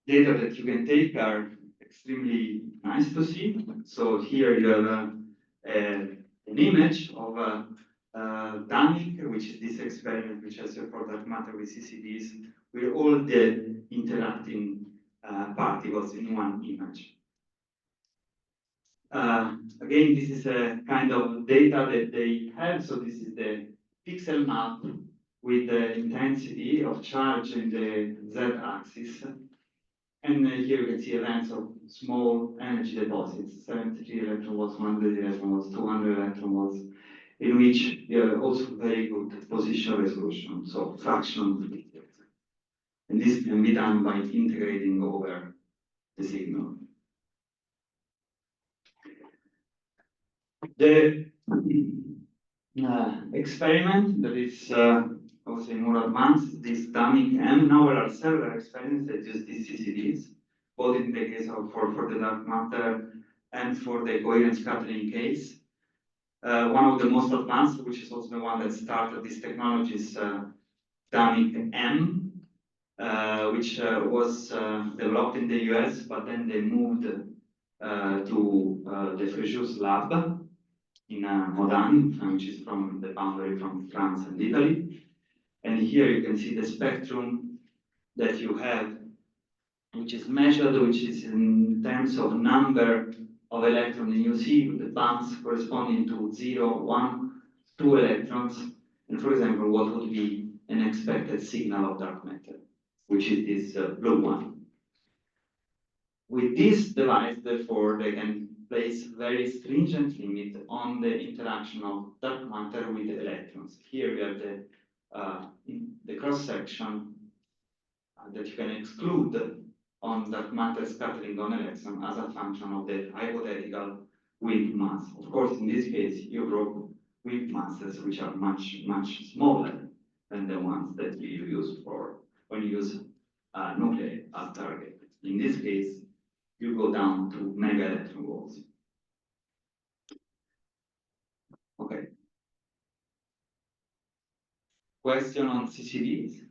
data that you can take are extremely nice to see. So here you have an image of Danik, which is this experiment which has a product matter with CCDs, with all the interacting particles in one image. Again, this is a kind of data that they have. So this is the pixel map with the intensity of charge in the z-axis. And here you can see events of small energy deposits, 73 electron volts, 100 electron volts, 200 electron volts, in which you have also very good position resolution, so fraction. And this can be done by integrating over the signal. The experiment that is, I would say, more advanced, this Danik M. Now there are several experiments that use these CCDs, both in the case of for the dark matter and for the coherent scattering case. One of the most advanced, which is also the one that started this technology, is Danik M, which was developed in the US, but then they moved to the Fréjus lab in Modane, which is from the boundary from France and Italy. And here you can see the spectrum that you have, which is measured, which is in terms of number of electrons. And you see the bands corresponding to 0, 1, 2 electrons. And for example, what would be an expected signal of dark matter, which is this blue one. With this device, therefore, they can place very stringent limit on the interaction of dark matter with the electrons. Here we have the cross section that you can exclude on dark matter scattering on electron as a function of the hypothetical weak mass. Of course, in this case, you draw weak masses which are much, much smaller than the ones that you use for when you use nuclei as target. In this case, you go down to mega electron volts. Okay. Question on CCDs?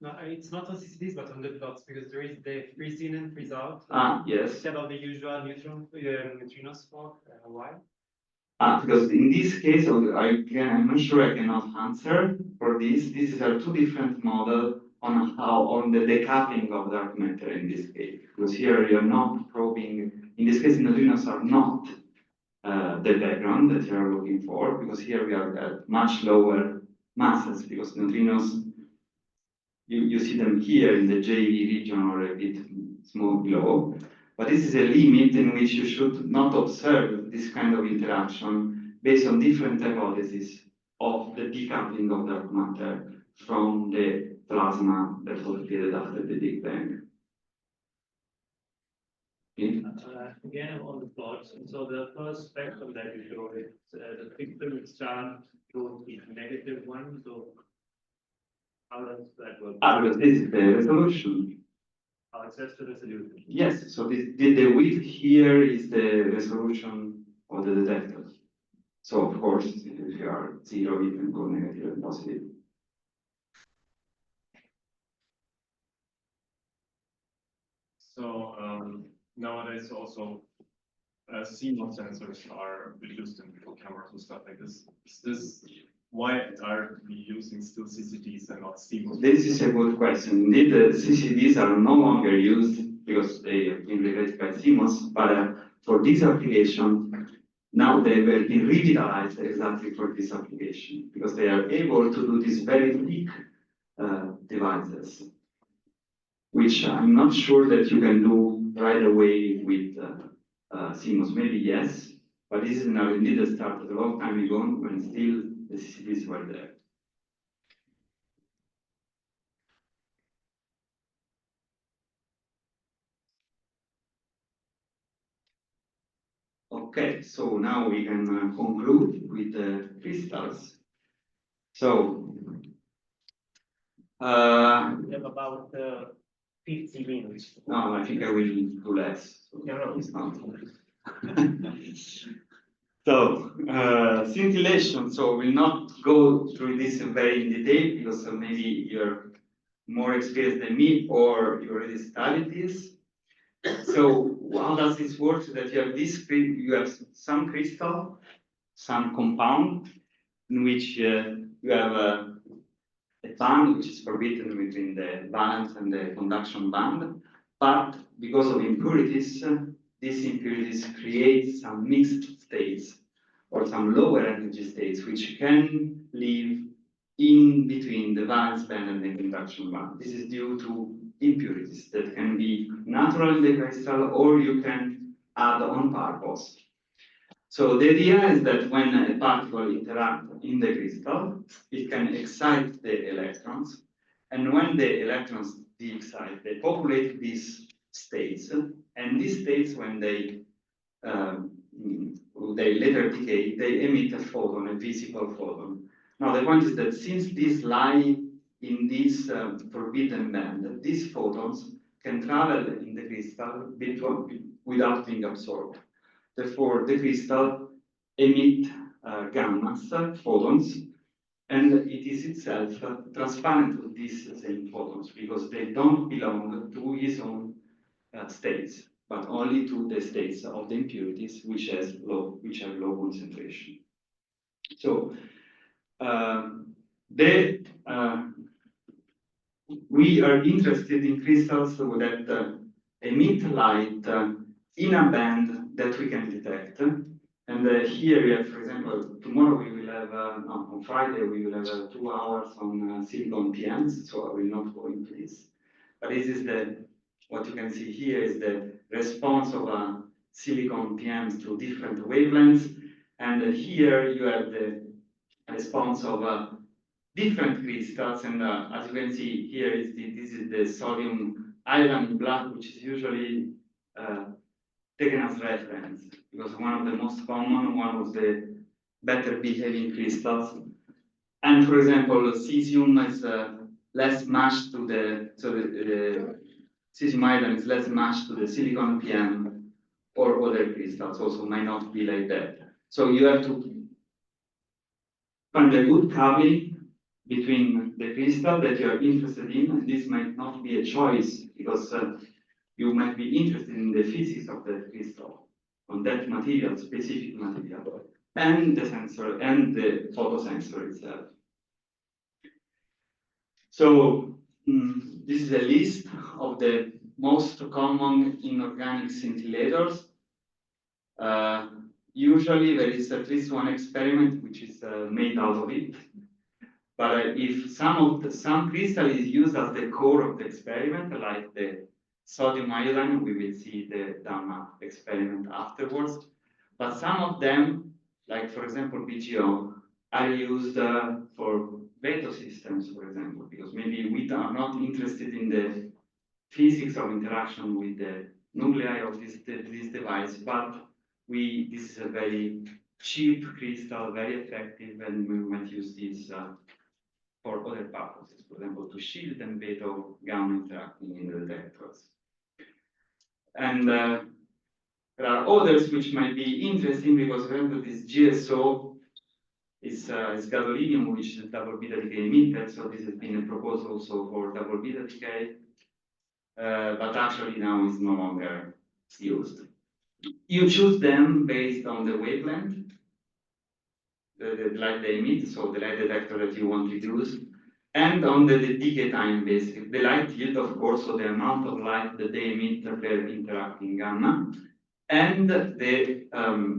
No, it's not on CCDs, but on the plots, because there is the freeze in and freeze out. Yes. Instead of the usual neutrinos for why? Because in this case, I'm not sure I cannot answer for this. These are two different models on the decoupling of dark matter in this case. Because here you're not probing, in this case, neutrinos are not the background that you are looking for, because here we are at much lower masses, because neutrinos, you see them here in the JV region or a bit small below. But this is a limit in which you should not observe this kind of interaction based on different hypotheses of the decoupling of dark matter from the plasma that was created after the Big Bang. Again, on the plots, so the first spectrum that you showed, the pixel chart shows the -1, so how does that work? Because this is the resolution. It's just the resolution. Yes, so the width here is the resolution of the detectors. So of course, if you are 0, you can go negative and positive. So nowadays also CMOS sensors are used in cameras and stuff like this. Is this why are we using still CCDs and not CMOS? This is a good question. Indeed, the CCDs are no longer used because they have been replaced by CMOS, but for this application, now they will be revitalized exactly for this application because they are able to do these very thick devices, which I'm not sure that you can do right away with CMOS. Maybe yes, but this is now indeed started a long time ago when still the CCDs were there. Okay, so now we can conclude with the crystals. So, We have about 50 minutes. no, I think I will do less. So No. it's not. So, scintillation, so we'll not go through this very in detail because maybe you're more experienced than me or you already studied this. So how does this work? So that you have this, you have some crystal, some compound, in which you have a band which is forbidden between the valence and the conduction band, but because of impurities, these impurities create some mixed states or some lower energy states which can live in between the valence band and the conduction band. This is due to impurities that can be natural in the crystal or you can add on purpose. So the idea is that when a particle interacts in the crystal, it can excite the electrons, and when the electrons de-excite, they populate these states, and these states, when they later decay, they emit a photon, a visible photon. Now the point is that since these lie in this forbidden band, these photons can travel in the crystal without being absorbed. Therefore, the crystal emit gammas, photons, and it is itself transparent to these same photons because they don't belong to its own states, but only to the states of the impurities which have low concentration. So we are interested in crystals that emit light in a band that we can detect. And here we have, for example, tomorrow we will have, no, on Friday we will have 2 hours on silicon PMs, so I will not go into this. But this is what you can see here is the response of silicon PMs to different wavelengths. And here you have the response of different crystals. And as you can see here, this is the sodium iodine in black, which is usually taken as reference because one of the most common, one of the better behaving crystals. And for example, cesium is less matched to the cesium iodine is less matched to the silicon PM or other crystals also might not be like that. So you have to find a good coupling between the crystal that you are interested in, and this might not be a choice because you might be interested in the physics of that crystal, on that material, specific material, and the sensor and the photosensor itself. So this is a list of the most common inorganic scintillators. Usually there is at least one experiment which is made out of it. But if some crystal is used as the core of the experiment, like the sodium iodine, we will see the Dhamma experiment afterwards. But some of them, like for example BGO, are used for veto systems, for example, because maybe we are not interested in the physics of interaction with the nuclei of this device, but this is a very cheap crystal, very effective, and we might use this for other purposes, for example, to shield and veto gamma interacting in the detectors. And there are others which might be interesting because, for example, this GSO is gadolinium, which is double beta decay emitted, so this has been a proposal also for double beta decay, but actually now is no longer used. You choose them based on the wavelength, the light they emit, so the light detector that you want to use, and on the decay time, basically. The light yield, of course, so the amount of light that they emit per interacting gamma, and the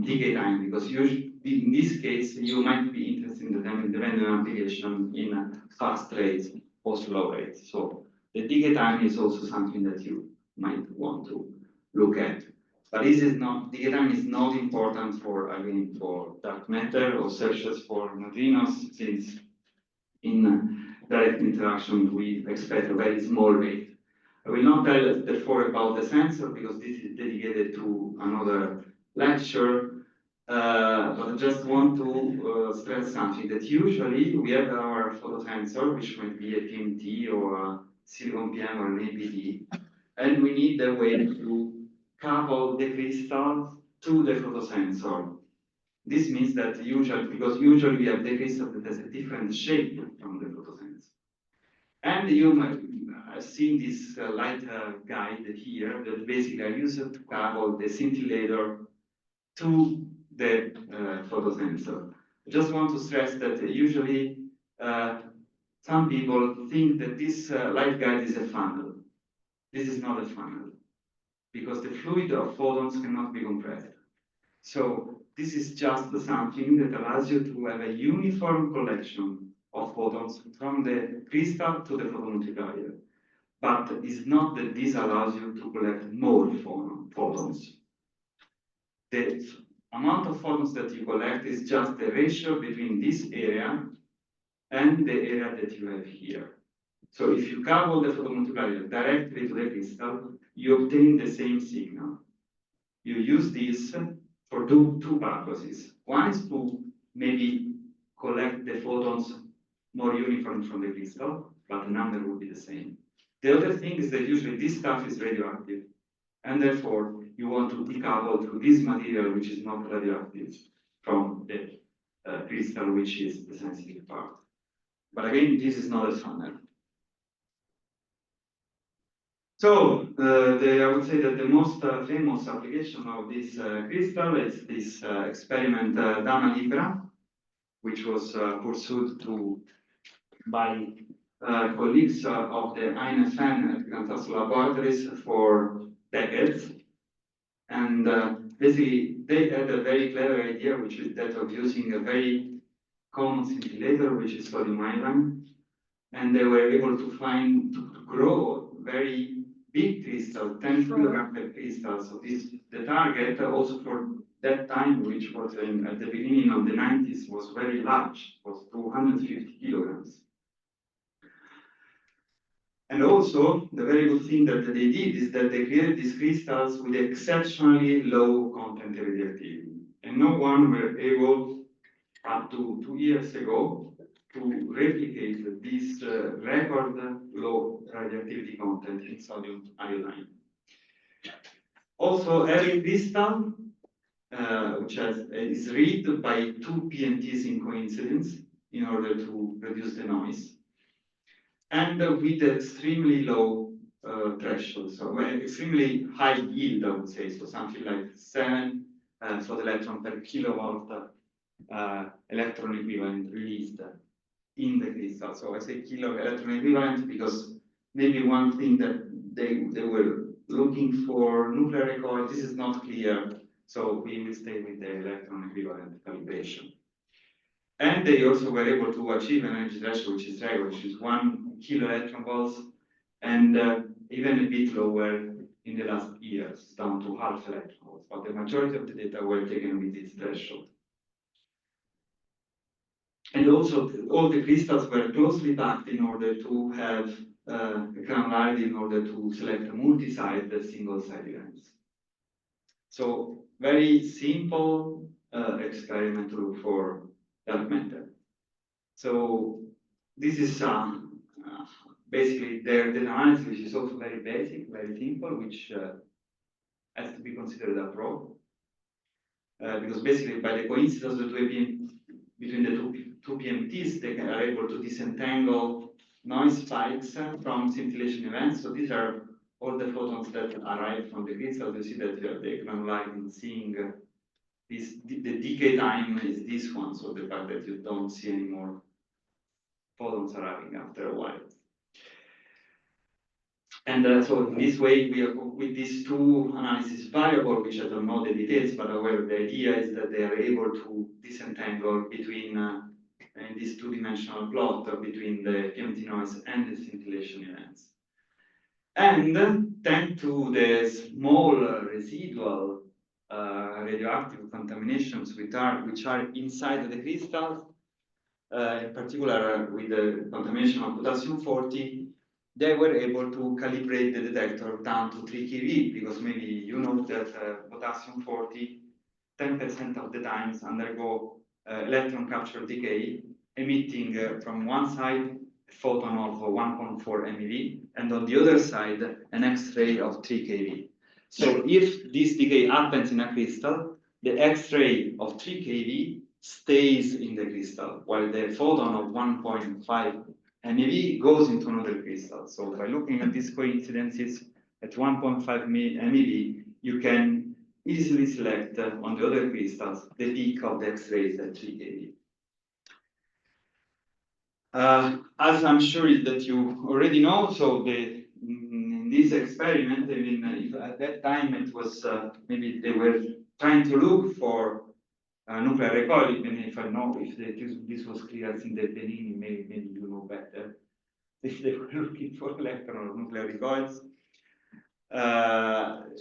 decay time, because usually, in this case, you might be interested in the time-independent application in fast rates or slow rates. So the decay time is also something that you might want to look at. But this is not, decay time is not important for, again, for dark matter or searches for neutrinos, since in direct interaction we expect a very small rate. I will not tell therefore about the sensor because this is dedicated to another lecture, But I just want to stress something, that usually we have our photosensor, which might be a PMT or a silicon PM or an APD, and we need a way to couple the crystal to the photosensor. This means that because usually we have the crystal that has a different shape from the photosensor. And you might have seen this light guide here that basically I use it to couple the scintillator to the photosensor. I just want to stress that usually some people think that this light guide is a funnel. This is not a funnel, because the fluid of photons cannot be compressed. So this is just something that allows you to have a uniform collection of photons from the crystal to the photomultiplier. But it's not that this allows you to collect more photons. The amount of photons that you collect is just the ratio between this area and the area that you have here. So if you couple the photomultiplier directly to the crystal, you obtain the same signal. You use this for two purposes. One is to maybe collect the photons more uniform from the crystal, but the number will be the same. The other thing is that usually this stuff is radioactive, and therefore you want to decouple to this material which is not radioactive from the crystal, which is the sensitive part. But again, this is not a funnel. So I would say that the most famous application of this crystal is this experiment Dama Libra, which was pursued by colleagues of the INFN at Grand Sasso laboratories for decades. And basically, they had a very clever idea, which is that of using a very common scintillator, which is sodium iodine. And they were able to grow very big crystal, 10 kilogram per crystal. So the target also for that time, which was at the beginning of the 90s, was very large, was 250 kilograms. And also, the very good thing that they did is that they created these crystals with exceptionally low content radioactivity. And no one were able, up to 2 years ago, to replicate this record low radioactivity content in sodium iodine. Also, every crystal, which is read by 2 PMTs in coincidence in order to reduce the noise, and with extremely low threshold, so extremely high yield, I would say, so something like 7 photoelectron per kilowatt electron equivalent released in the crystal. So I say kilo electron equivalent because maybe one thing that they were looking for nuclear recoil, this is not clear, so we will stay with the electron equivalent calibration. And they also were able to achieve an energy threshold which is regular, which is 1 kilo electron volts, and even a bit lower in the last years, down to half electron volts. But the majority of the data were taken with this threshold. And also, all the crystals were closely packed in order to have granularity in order to select a multi-site single-site events. So, very simple experiment to look for dark matter. So, this is basically their analysis, which is also very basic, very simple, which has to be considered a probe. Because basically, by the coincidence of between the two PMTs, they are able to disentangle noise spikes from scintillation events. So these are all the photons that arrive from the crystal. You see that the granularity is seeing the decay time is this one. So the fact that you don't see any more photons arriving after a while. And so in this way, we are with these two analysis variables, which I don't know the details, but however, the idea is that they are able to disentangle between in this two-dimensional plot between the PMT noise and the scintillation events. And thanks to the small residual radioactive contaminations which are inside the crystals, in particular with the contamination of potassium-40, they were able to calibrate the detector down to 3 keV, because maybe you know that potassium-40 10% of the times undergo electron capture decay, emitting from one side a photon of 1.4 MeV, and on the other side an X-ray of 3 keV. So if this decay happens in a crystal, the X-ray of 3 keV stays in the crystal, while the photon of 1.5 MeV goes into another crystal. So by looking at these coincidences at 1.5 MeV, you can easily select on the other crystals the peak of the X-rays at 3 keV. As I'm sure that you already know, so in this experiment, I mean, if at that time it was maybe they were trying to look for nuclear recoil, even if I know if this was clear in the beginning, maybe you know better. If they were looking for electron or nuclear recoils.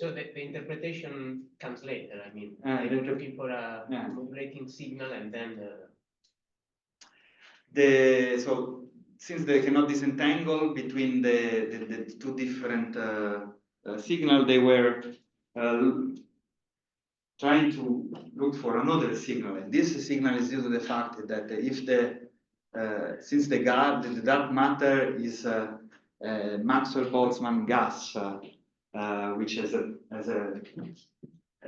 So the interpretation comes later. I mean, they the- were looking for a yeah. modulating signal, and then So since they cannot disentangle between the two different signals, they were trying to look for another signal. And this signal is due to the fact that if since the dark matter is Maxwell-Boltzmann gas, which has a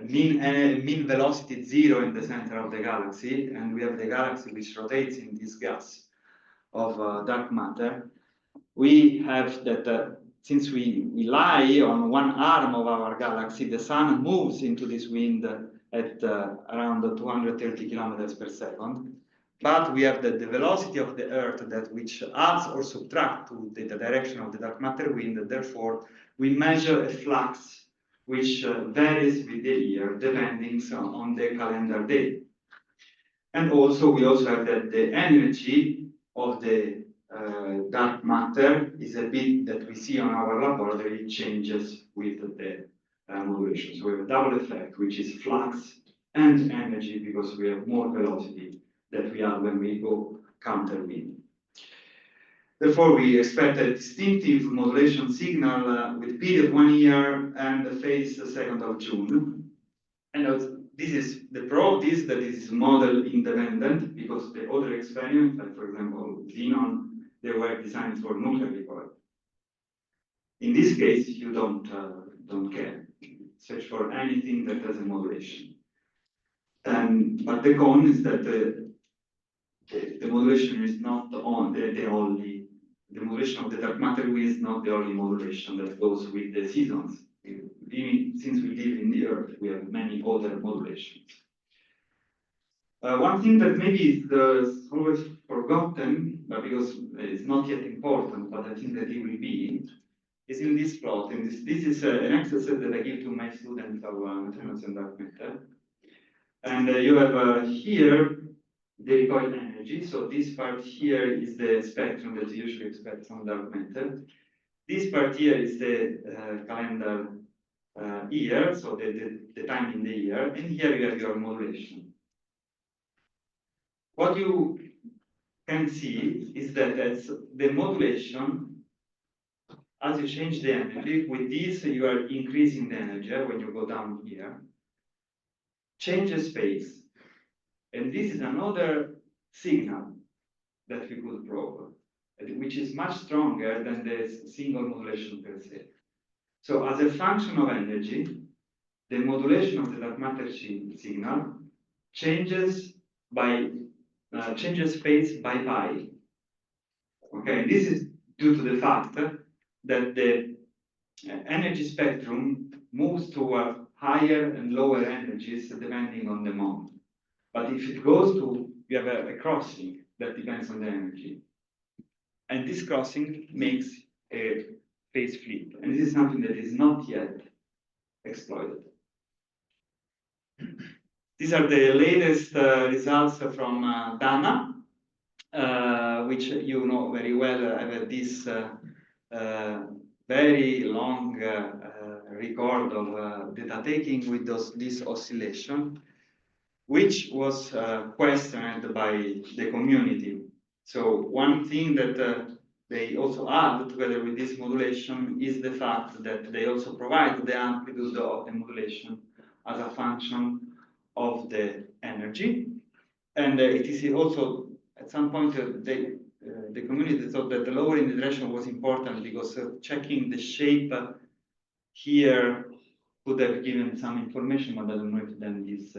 mean velocity 0 in the center of the galaxy, and we have the galaxy which rotates in this gas of dark matter. We have that since we lie on one arm of our galaxy, the sun moves into this wind at around 230 kilometers per second. But we have the velocity of the Earth that which adds or subtracts to the direction of the dark matter wind. Therefore, we measure a flux which varies with the year depending on the calendar day. And also, we also have that the energy of the dark matter is a bit that we see on our laboratory changes with the modulation. So we have a double effect, which is flux and energy, because we have more velocity that we have when we go counter wind. Therefore, we expect a distinctive modulation signal with period 1 year and the phase 2nd of June. And this is the pro is that it is model independent, because the other experiments, like for example Xenon, they were designed for nuclear recoil. In this case, you don't care. Search for anything that has a modulation. But the con is that the modulation is not the only. The modulation of the dark matter is not the only modulation that goes with the seasons. Since we live in the Earth, we have many other modulations. One thing that maybe is always forgotten, but because it's not yet important, but I think that it will be, is in this plot. And this is an exercise that I give to my students of mathematics and dark matter. And you have here the recoil energy. So this part here is the spectrum that you usually expect from dark matter. This part here is the calendar year, so the time in the year, and here you have your modulation. What you can see is that as the modulation, as you change the energy, with this you are increasing the energy when you go down here, changes phase. And this is another signal that we could probe, which is much stronger than the single modulation per se. So as a function of energy, the modulation of the dark matter signal changes phase by pi. Okay, this is due to the fact that the energy spectrum moves toward higher and lower energies depending on the moment. But if it goes to, you have a crossing that depends on the energy. And this crossing makes a phase flip. And this is something that is not yet exploited. These are the latest results from DANA, which you know very well. Have this very long record of data taking with this oscillation, which was questioned by the community. So one thing that they also add together with this modulation is the fact that they also provide the amplitude of the modulation as a function of the energy. And it is also, at some point, the community thought that the lowering the threshold was important because checking the shape here could have given some information, but I don't know if then this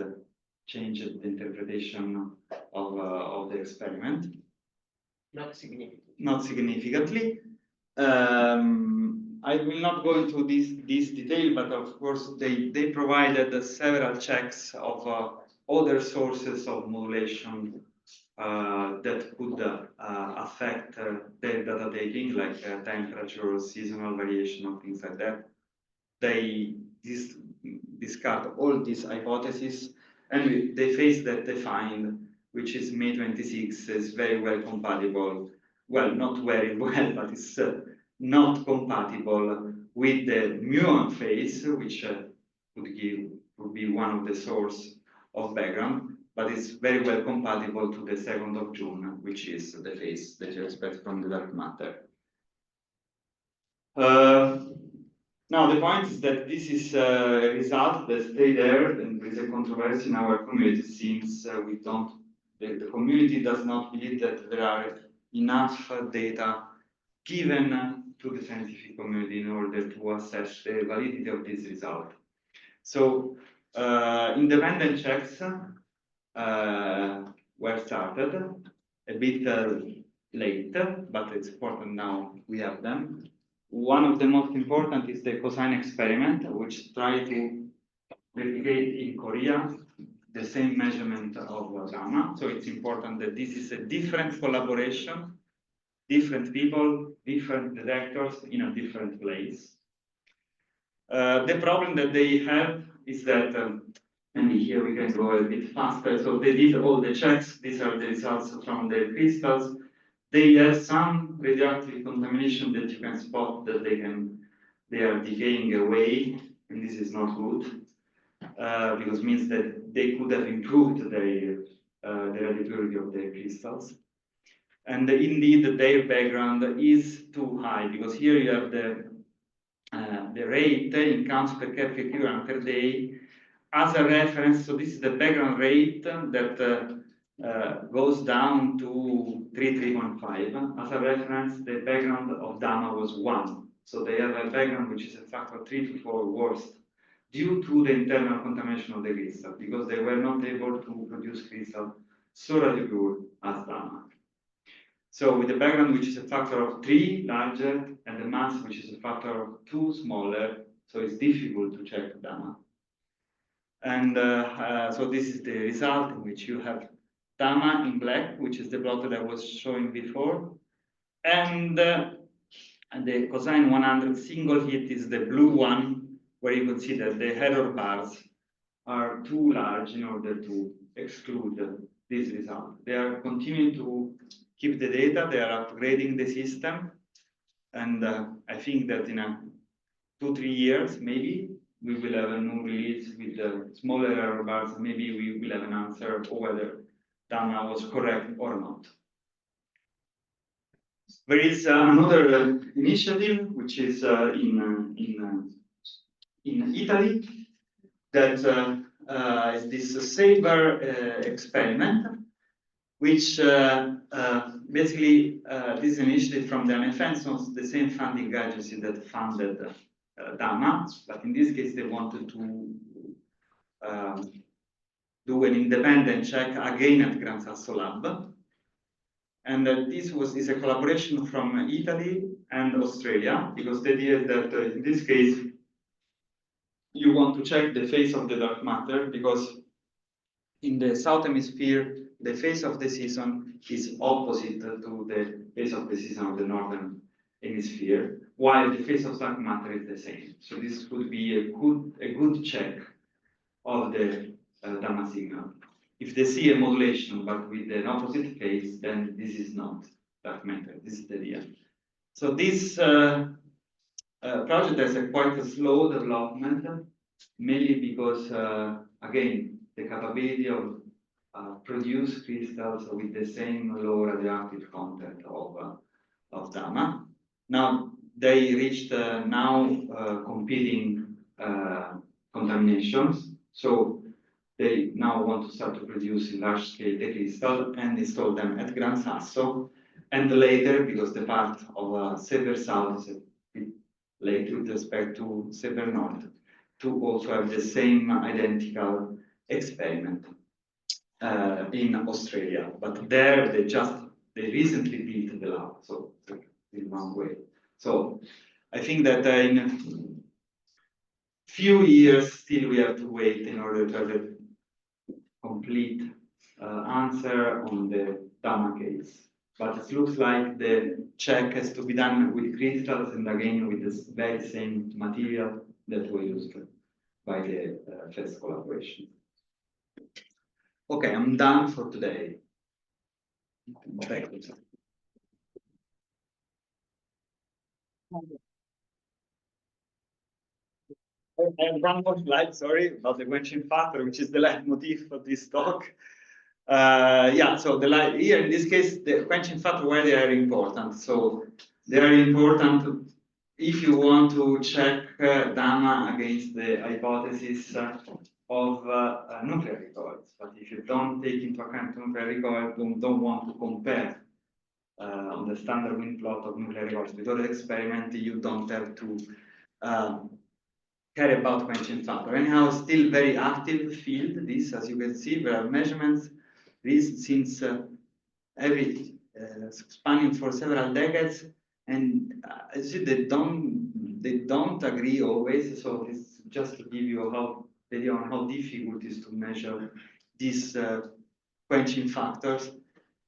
changed the interpretation of the experiment. Not significant. Not significantly. I will not go into this detail, but of course they provided several checks of other sources of modulation that could affect their data taking, like temperature, seasonal variation, or things like that. They discard all these hypotheses, and the phase that they find, which is May 26, is very well compatible. Well, not very well, but it's not compatible with the muon phase, which would be one of the source of background, but it's very well compatible to the 2nd of June, which is the phase that you expect from the dark matter. Now, the point is that this is a result that stay there, and there is a controversy in our community since the community does not believe that there are enough data given to the scientific community in order to assess the validity of this result. So, independent checks were started a bit late, but it's important now we have them. One of the most important is the cosine experiment, which tries to replicate in Korea the same measurement of gamma. So it's important that this is a different collaboration, different people, different detectors in a different place. The problem that they have is that, maybe here we can go a bit faster. So they did all the checks. These are the results from the crystals. They have some radioactive contamination that you can spot that they are decaying away, and this is not good because it means that they could have improved the radioactivity of their crystals. And indeed, their background is too high because here you have the rate in counts per Kepler equivalent per day as a reference. So this is the background rate that goes down to 3.5. As a reference, the background of gamma was 1. So they have a background which is a factor 3 to 4 worse due to the internal contamination of the crystal, because they were not able to produce crystal so radiopure as gamma. So with the background which is a factor of 3 larger and the mass which is a factor of 2 smaller, so it's difficult to check gamma. And so this is the result in which you have gamma in black, which is the plot that I was showing before. And the cosine 100 single hit is the blue one, where you can see that the error bars are too large in order to exclude this result. They are continuing to keep the data, they are upgrading the system. And I think that in 2-3 years, maybe, we will have a new release with smaller error bars. Maybe we will have an answer for whether gamma was correct or not. There is another initiative which is in Italy that is this SABRE experiment, which basically this is an initiative from the NFN, the same funding agency that funded gamma, but in this case they wanted to do an independent check again at Gran Sasso Lab. And this is a collaboration from Italy and Australia, because the idea is that in this case, you want to check the phase of the dark matter, because in the south hemisphere, the phase of the season is opposite to the phase of the season of the northern hemisphere, while the phase of dark matter is the same. So this could be a good check of the gamma signal. If they see a modulation but with an opposite phase, then this is not dark matter. This is the idea. So this project has quite a slow development, mainly because, again, the capability of produce crystals with the same low radioactive content of gamma. Now they reached competing contaminations. So they now want to start to produce in large scale the crystal and install them at Gran Sasso. And later, because the part of Sever South is a bit late with respect to Sever North, to also have the same identical experiment in Australia. But there they recently built the lab, so in one way. So I think that in few years still we have to wait in order to have a complete answer on the Dama case. But it looks like the check has to be done with crystals and again with the very same material that were used by the first collaboration. Okay, I'm done for today. Thank you. I have one more slide, sorry, about the quenching factor, which is the leitmotif of this talk. Yeah, so here in this case, the quenching factor, why they are important. So they are important if you want to check Dama against the hypothesis of nuclear recoils. But if you don't take into account nuclear recoil, don't want to compare on the standard wind plot of nuclear recoils with other experiment, you don't have to care about quenching factor. Anyhow, still very active field. This, as you can see, there are measurements since every spanning for several decades, and as you see, they don't agree always. So it's just to give you how idea on how difficult it is to measure these quenching factors,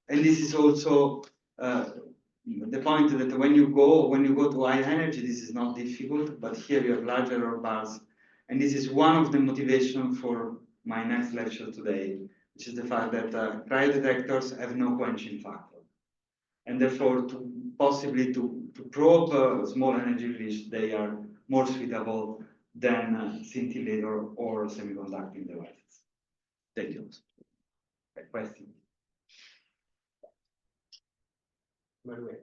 and this is also the point that when you go to high energy, this is not difficult, but here you have larger error bars, and this is one of the motivations for my next lecture today, which is the fact that cryodetectors have no quenching factor, and therefore possibly to probe small energy release, they are more suitable than scintillator or semiconducting devices. Thank you. Question. By the way,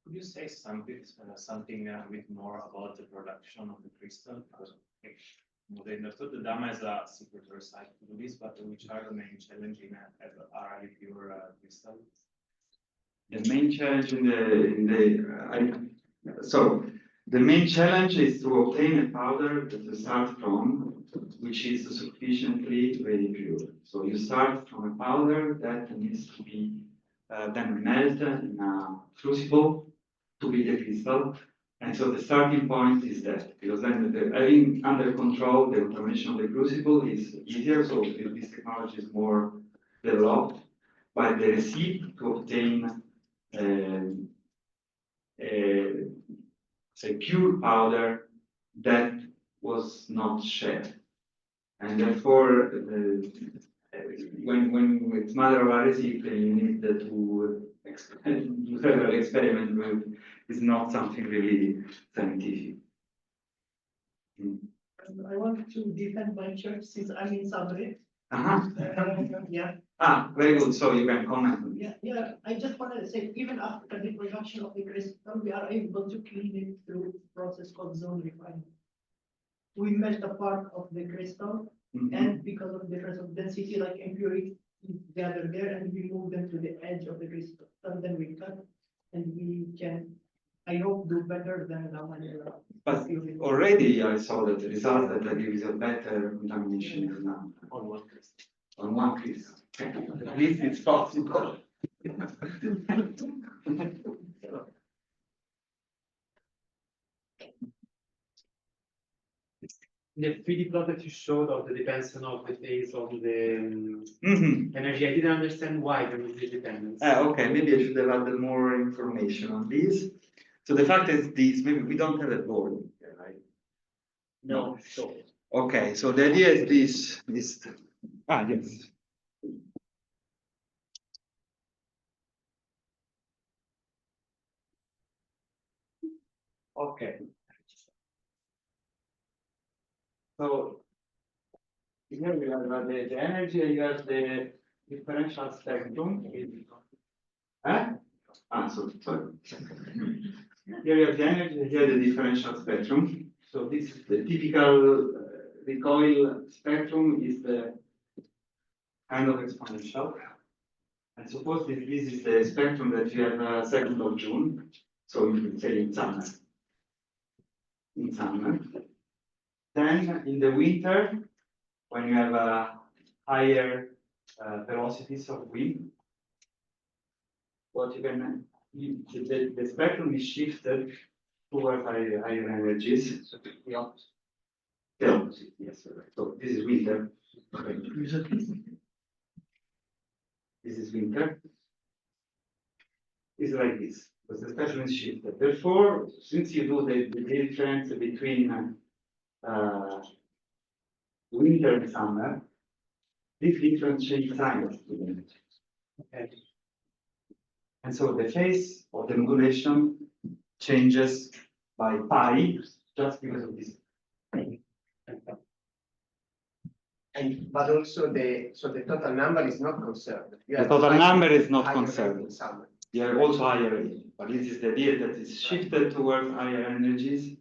could you say something a bit more about the production of the crystal? Because I understood the Dama is a secret site to do this, but which are the main challenge in a pure crystal? The main challenge the main challenge is to obtain a powder to start from, which is sufficiently very pure. So you start from a powder that needs to be then melt in a crucible to be the crystal. And so the starting point is that, because then having under control the contamination of the crucible is easier, so this technology is more developed. But the receipt to obtain a pure powder that was not shared. And therefore, when it's matter of a receipt, you need to do several experiments with, is not something really scientific. I want to defend my church since I'm in Sabre. Yeah. Ah, very good. So you can comment. Yeah. I just wanted to say, even after the production of the crystal, we are able to clean it through a process called zone refinement. We melt a part of the crystal, and because of the difference of density, like impurities gather there, and we move them to the edge of the crystal. And then we cut, and we can, I hope, do better than the one. But already I saw that the result that gives a better contamination than On one crystal. on one crystal. At least it's possible. The 3D plot that you showed of the dependence of the phase of the energy, I didn't understand why there was this dependence. Okay, maybe I should have added more information on this. So the fact is this, maybe we don't have a board here, right? No, sure. Okay, so the idea is this, yes. Okay. So here we have the energy, you have the differential spectrum. Sorry. Here you have the energy, here the differential spectrum. So this is the typical recoil spectrum is the kind of exponential. And suppose that this is the spectrum that you have 2nd of June, so you can say in summer. In summer. Then in the winter, when you have higher velocities of wind, what you can the spectrum is shifted towards higher energies. So the opposite. The opposite, yes. So this is winter. Okay. This is winter. It's like this, because the spectrum is shifted. Therefore, since you do the difference between winter and summer, this difference changes signs. Okay. And so the phase of the modulation changes by pi just because of this. And but also the total number is not conserved. The total number is not higher conserved. than summer. You have also higher energy, but this is the idea that is shifted towards higher energies.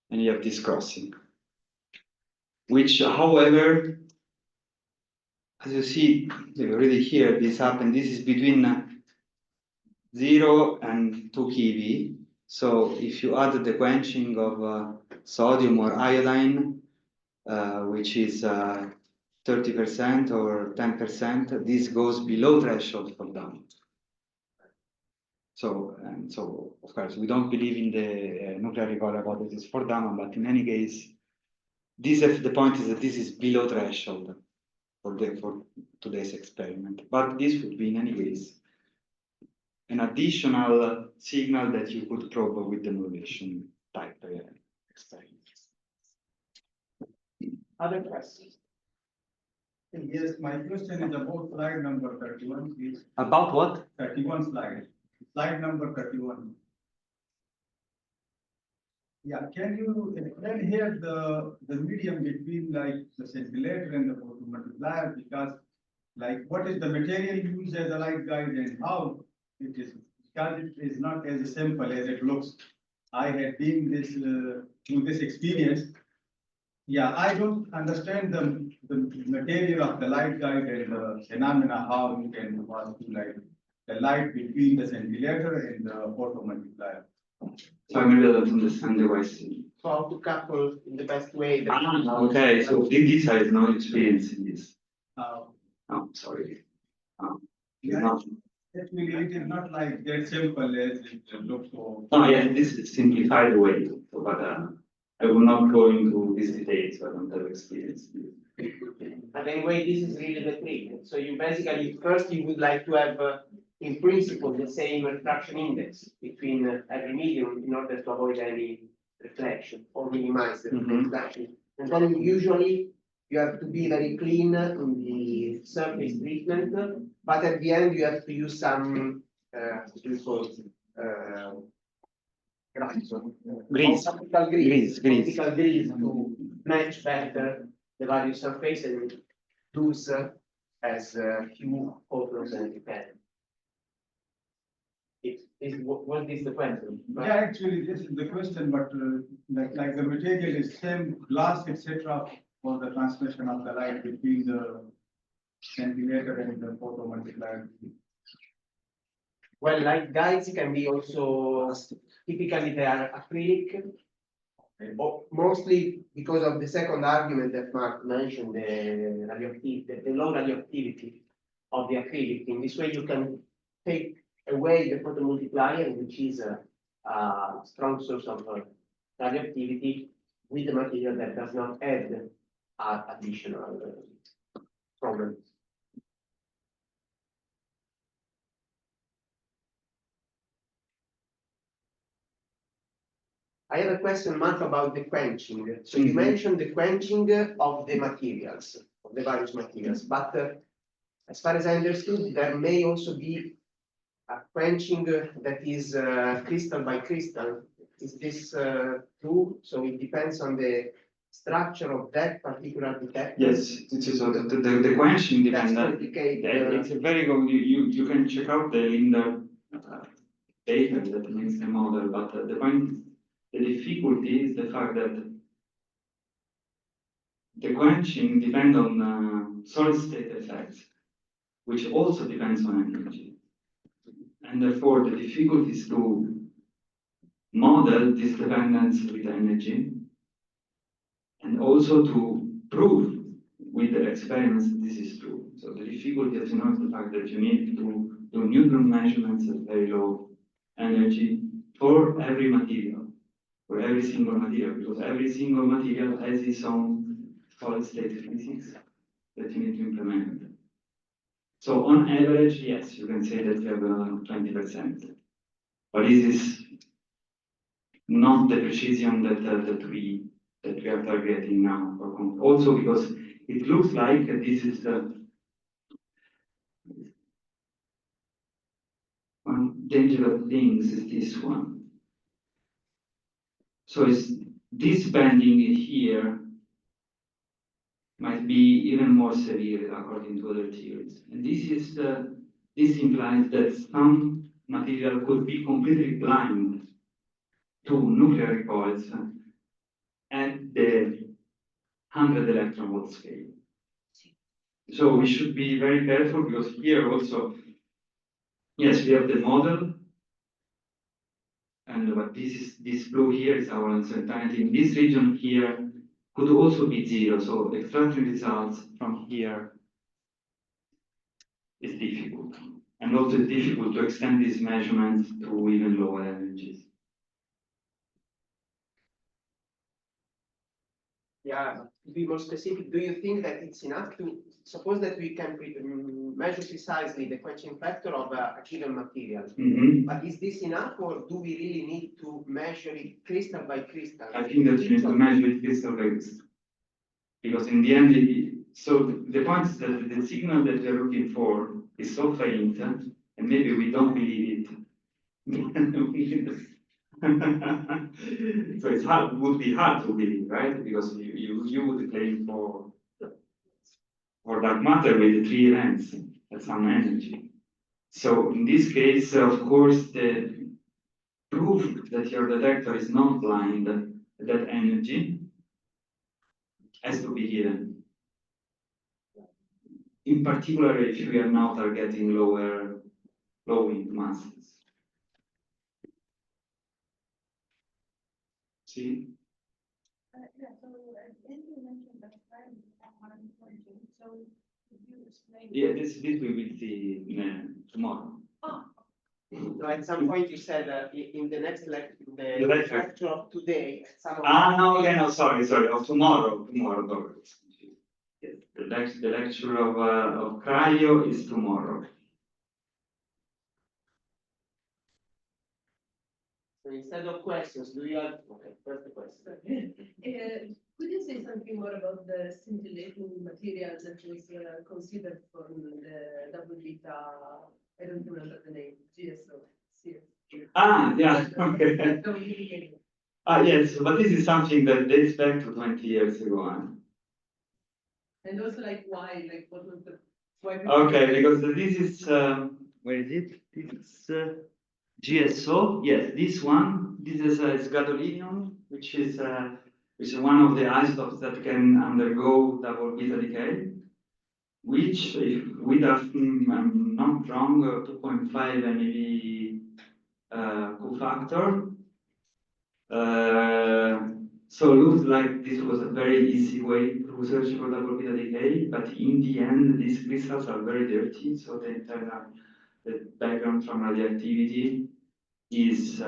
And you have this crossing, which, however, as you see, you already hear this happen. This is between 0 and 2 keV. So if you add the quenching of sodium or iodine, which is 30% or 10%, this goes below threshold for damm. So, of course, we don't believe in the nuclear recoil hypothesis for damm, but in any case, the point is that this is below threshold for today's experiment. But this would be, in any case, an additional signal that you could probe with the modulation type experiment. Other questions? Yes, my question is about slide number 31, please. About what? 31 slide. Slide number 31. Yeah, can you explain here the medium between like the scintillator and the photomultiplier? Because like what is the material used as a light guide and how it is, because it is not as simple as it looks. I had been this through this experience. Yeah, I don't understand the material of the light guide and the phenomena, how you can pass to like the light between the scintillator and the photomultiplier. So I maybe I don't understand the question. So how to couple in the best way? Okay, so this has no experience in this. Uh, Oh, sorry. Yeah. It's not. Actually, it is not like that simple as it looks. So. No, yeah, this is simplified way, but I will not go into these details. I don't have experience. But anyway, this is really the trick. So you basically, first you would like to have, in principle, the same refraction index between every medium in order to avoid any reflection or minimize the reflection. And then usually you have to be very clean in the surface treatment, but at the end you have to use some, what do you call it? Grease. Optical grease. Grease. Optical grease to match better the value surface and lose as few photons as you can. Was this the question? Yeah, actually, this is the question, but like the material is same glass, etc. for the transmission of the light between the scintillator and the photomultiplier. Well, light guides can be also, typically they are acrylic. Mostly because of the second argument that Mark mentioned, the radioactivity, the low radioactivity of the acrylic. In this way, you can take away the photomultiplier, which is a strong source of radioactivity, with a material that does not add additional problems. I have a question, Mark, about the quenching. So you mentioned the quenching of the materials, of the various materials, but as far as I understood, there may also be a quenching that is crystal by crystal. Is this true? So it depends on the structure of that particular detector? Yes, so the quenching depends. It's a very good, you can check out the Linder paper that makes the model, but the point, the difficulty is the fact that the quenching depends on solid state effects, which also depends on energy. And therefore, the difficulty is to model this dependence with energy and also to prove with the experiments that this is true. So the difficulty, as you know, is the fact that you need to do neutron measurements at very low energy for every material, for every single material, because every single material has its own solid state physics that you need to implement. So on average, yes, you can say that you have 20%. But this is not the precision that we are targeting now. Also because it looks like this is one dangerous thing is this one. So it's this bending here might be even more severe according to other theories. And this implies that some material could be completely blind to nuclear recoils at the 100 electron volt scale. So we should be very careful because here also, yes, we have the model, and but this blue here is our uncertainty. In this region here could also be zero. So extracting results from here is difficult, and also it's difficult to extend these measurements to even lower energies. Yeah, to be more specific, do you think that it's enough to suppose that we can measure precisely the quenching factor of a given material? But is this enough, or do we really need to measure it crystal by crystal? I think that you need to measure it crystal by crystal, because in the end, so the point is that the signal that we are looking for is so faint, and maybe we don't believe it. So it's hard, would be hard to believe, right? Because you would claim for dark matter with 3 events at some energy. So in this case, of course, the proof that your detector is not blind at that energy has to be given. In particular, if we are now targeting low wind masses. See? Yeah, so you mentioned that time so could you explain? Yeah, this we will see tomorrow. Oh. So at some point you said in the next lecture, the lecture. lecture of today, some of No, okay, no, sorry, of tomorrow, Yes, the lecture of cryo is tomorrow. So instead of questions, do you have, okay, first the question. Could you say something more about the scintillating material that was considered for the double beta, I don't remember the name, GSO? Yeah, okay. Yes, but this is something that dates back to 20 years ago. And also like why, like what was the, why? Okay, because this is, where is it? This is GSO, yes, this one, this is gadolinium, which is one of the isotopes that can undergo double beta decay, which, with I'm not wrong, 2.5 MeV cofactor. So it looks like this was a very easy way to search for double beta decay, but in the end, these crystals are very dirty, so they turn out the background from radioactivity is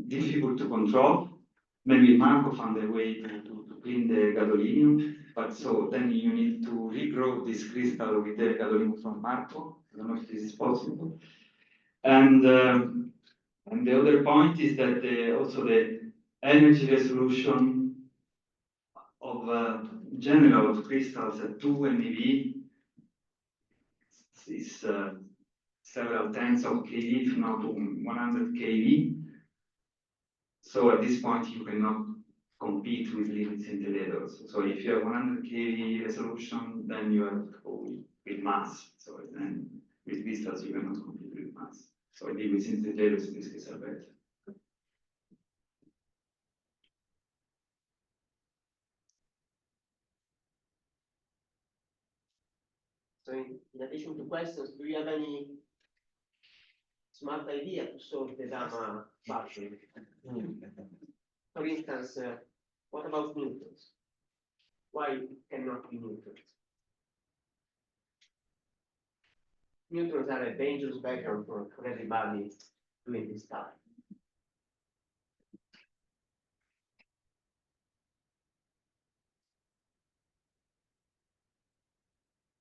difficult to control. Maybe Marco found a way to clean the gadolinium, but so then you need to regrow this crystal with the gadolinium from Marco. I don't know if this is possible. And the other point is that also the energy resolution of general of crystals at 2 MeV is several tens of keV, if not 100 keV. So at this point, you cannot compete with limit scintillators. So if you have 100 keV resolution, then you have to go with mass. So then with crystals, you cannot compete with mass. So limit scintillators in this case are better. So in addition to questions, do you have any smart idea to solve the Dama battery? For instance, what about neutrons? Why it cannot be neutrons? Neutrons are a dangerous background for everybody doing this stuff.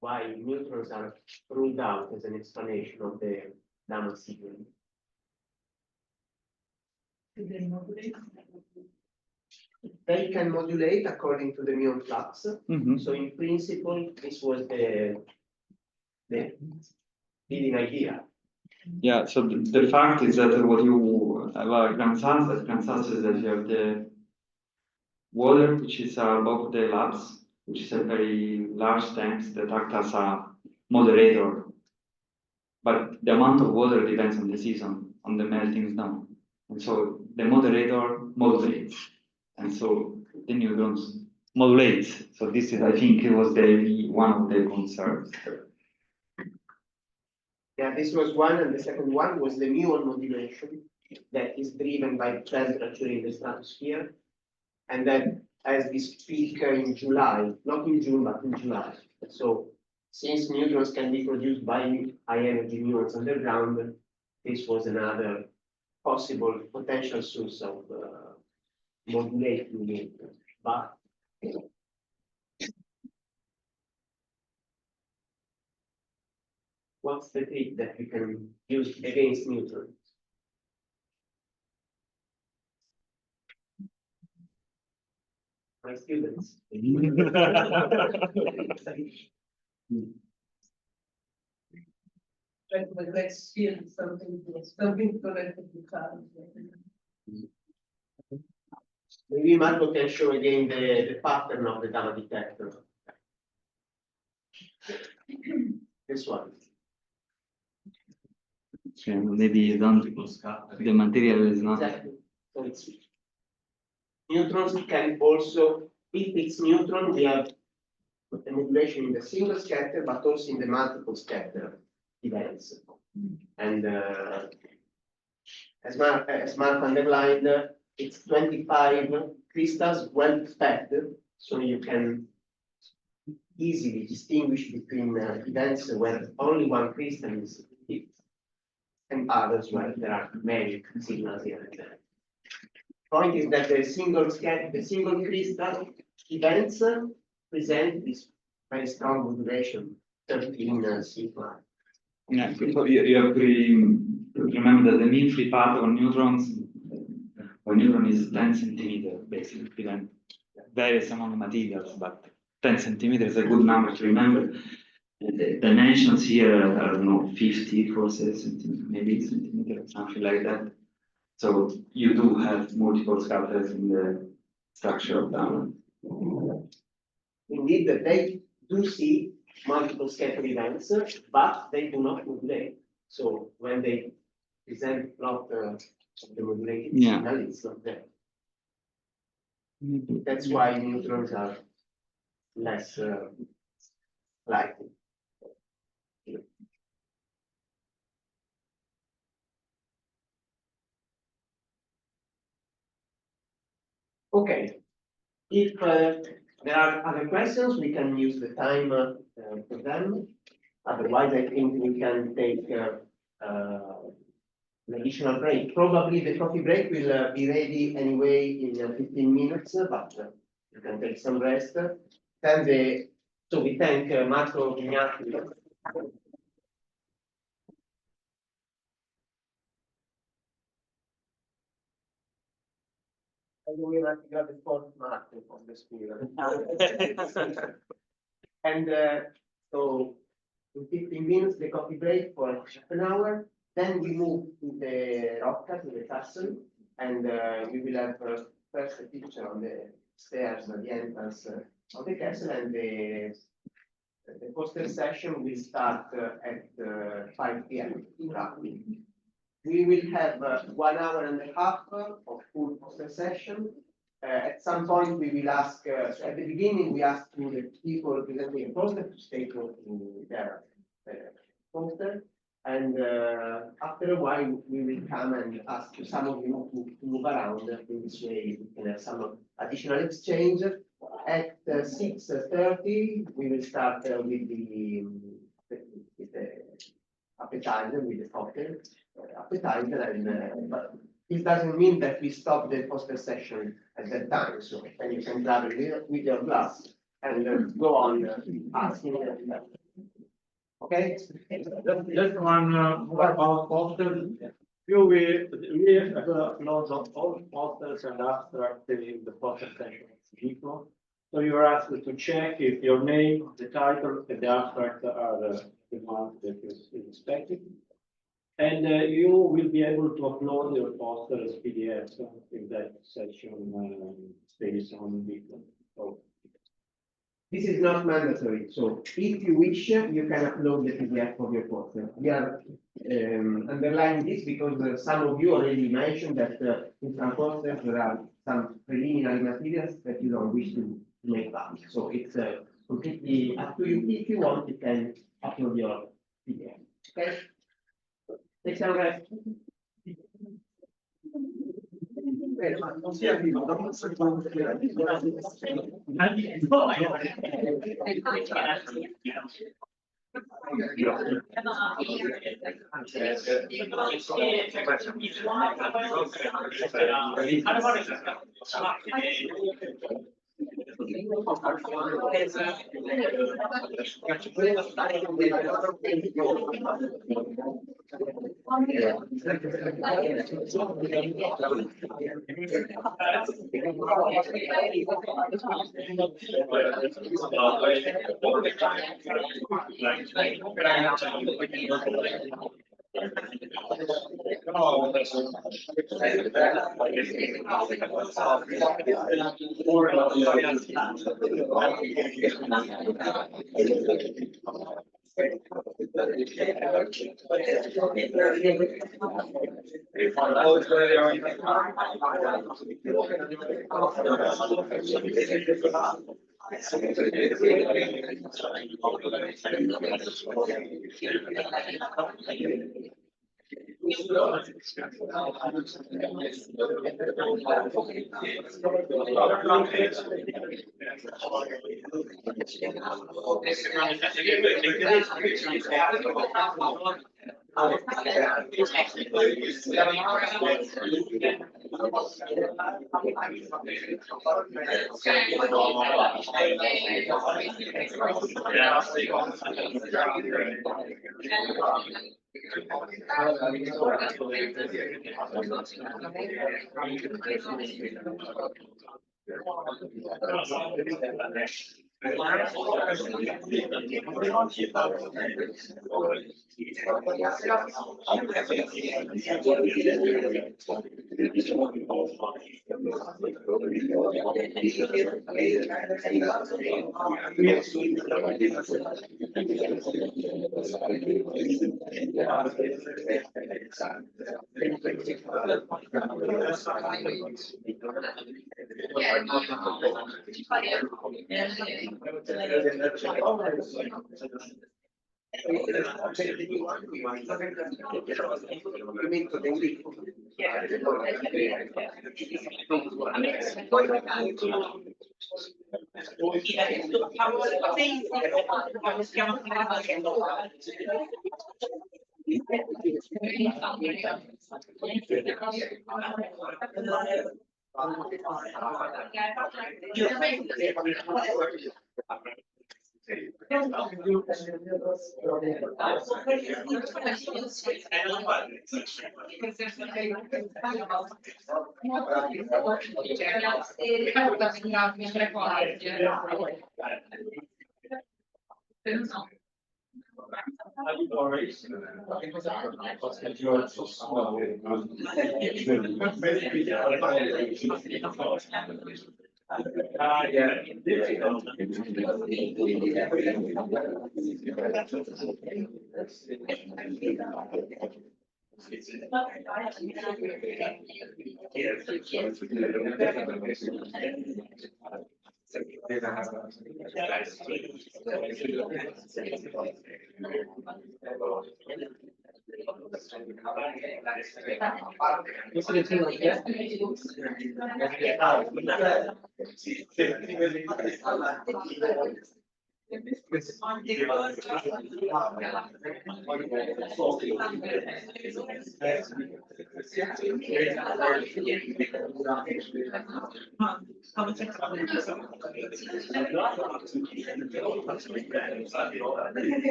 Why neutrons are ruled out as an explanation of the Dama sequence. They can modulate according to the muon flux. So in principle, this was the leading idea. Yeah, so the fact is that what you about Granzas is that you have the water, which is above the labs, which is a very large tank that acts as a moderator. But the amount of water depends on the season, on the melting snow. And so the moderator modulates. And so the neutrons modulate. So this is, I think, it was one of the concerns. Yeah, this was one, and the second one was the muon modulation that is driven by temperature in the stratosphere, and that as we speak in July, not in June, but in July. So since neutrons can be produced by high energy muons underground, this was another possible potential source of modulating neutrons. But what's the trick that we can use against neutrons? My students. Let's hear something connected to current. Maybe Marco can show again the pattern of the Dama detector. This one. Maybe you don't, the material is not. Exactly. So it's neutrons can also, if it's neutron, we have the modulation in the single scatter, but also in the multiple scatter events. And as Mark underlined, it's 25 crystals well expected, so you can easily distinguish between events where only one crystal is hit and others where there are many signals here and there. Point is that the single crystal events present this very strong modulation, 13 sigma. Yeah, so you have to remember that the mean free path on neutrons, when neutron is 10 centimeters, basically, then varies among materials, but 10 centimeters is a good number to remember. The dimensions here are, I don't know, 50 for centimeters, maybe centimeters, something like that. So you do have multiple scatters in the structure of Dama. Indeed, they do see multiple scatter events, but they do not modulate. So when they present plot the modulated signal, it's not there. That's why neutrons are less likely. Okay, if there are other questions, we can use the time for them. Otherwise, I think we can take an additional break. Probably the coffee break will be ready anyway in 15 minutes, but you can take some rest. Then so we thank Marco Vignati. We have to grab the fourth Marco from the school. And so in 15 minutes, the coffee break for half an hour. Then we move to the Rocca, to the castle, and we will have first a picture on the stairs at the entrance of the castle, and the poster session will start at 5 p.m. roughly. We will have 1 hour and a half of full poster session, At some point, we will ask, so at the beginning, we ask to the people presenting a poster to stay close to their poster. And after a while, we will come and ask some of you to move around. In this way, we can have some additional exchange. At 6:30, we will start with the appetizer, with the cocktail appetizer, and but it doesn't mean that we stop the poster session at that time. So then you can travel with your glass and go on asking. Okay. Just one more about posters. We have a lot of all posters and abstracts in the poster section of Gipro. So you are asked to check if your name, the title, and the abstract are the ones that you expected. And you will be able to upload your poster as PDF in that section space on Gipro. So this is not mandatory, so if you wish, you can upload the PDF of your poster. We are underlining this because some of you already mentioned that in some posters there are some preliminary materials that you don't wish to make public. So it's completely up to you. If you want, you can upload your PDF. Okay? Next time,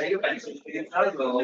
Io penso che in caso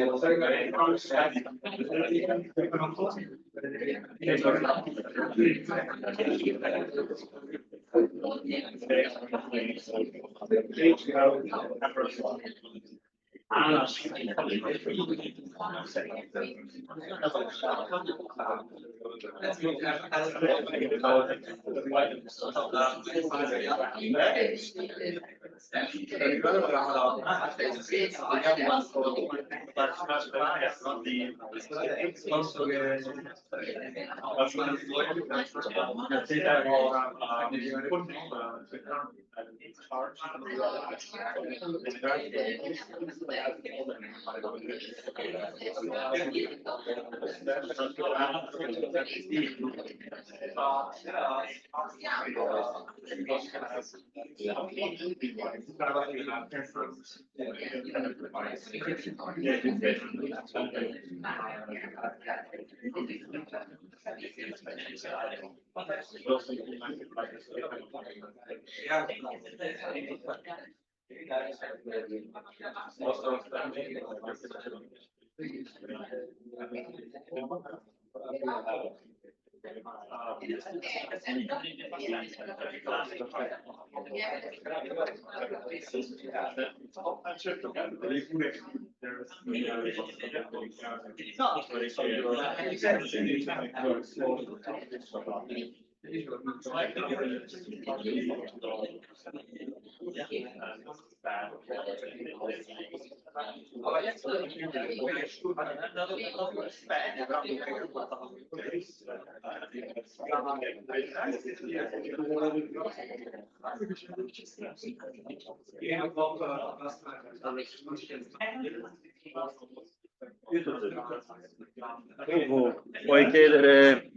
Puoi chiedere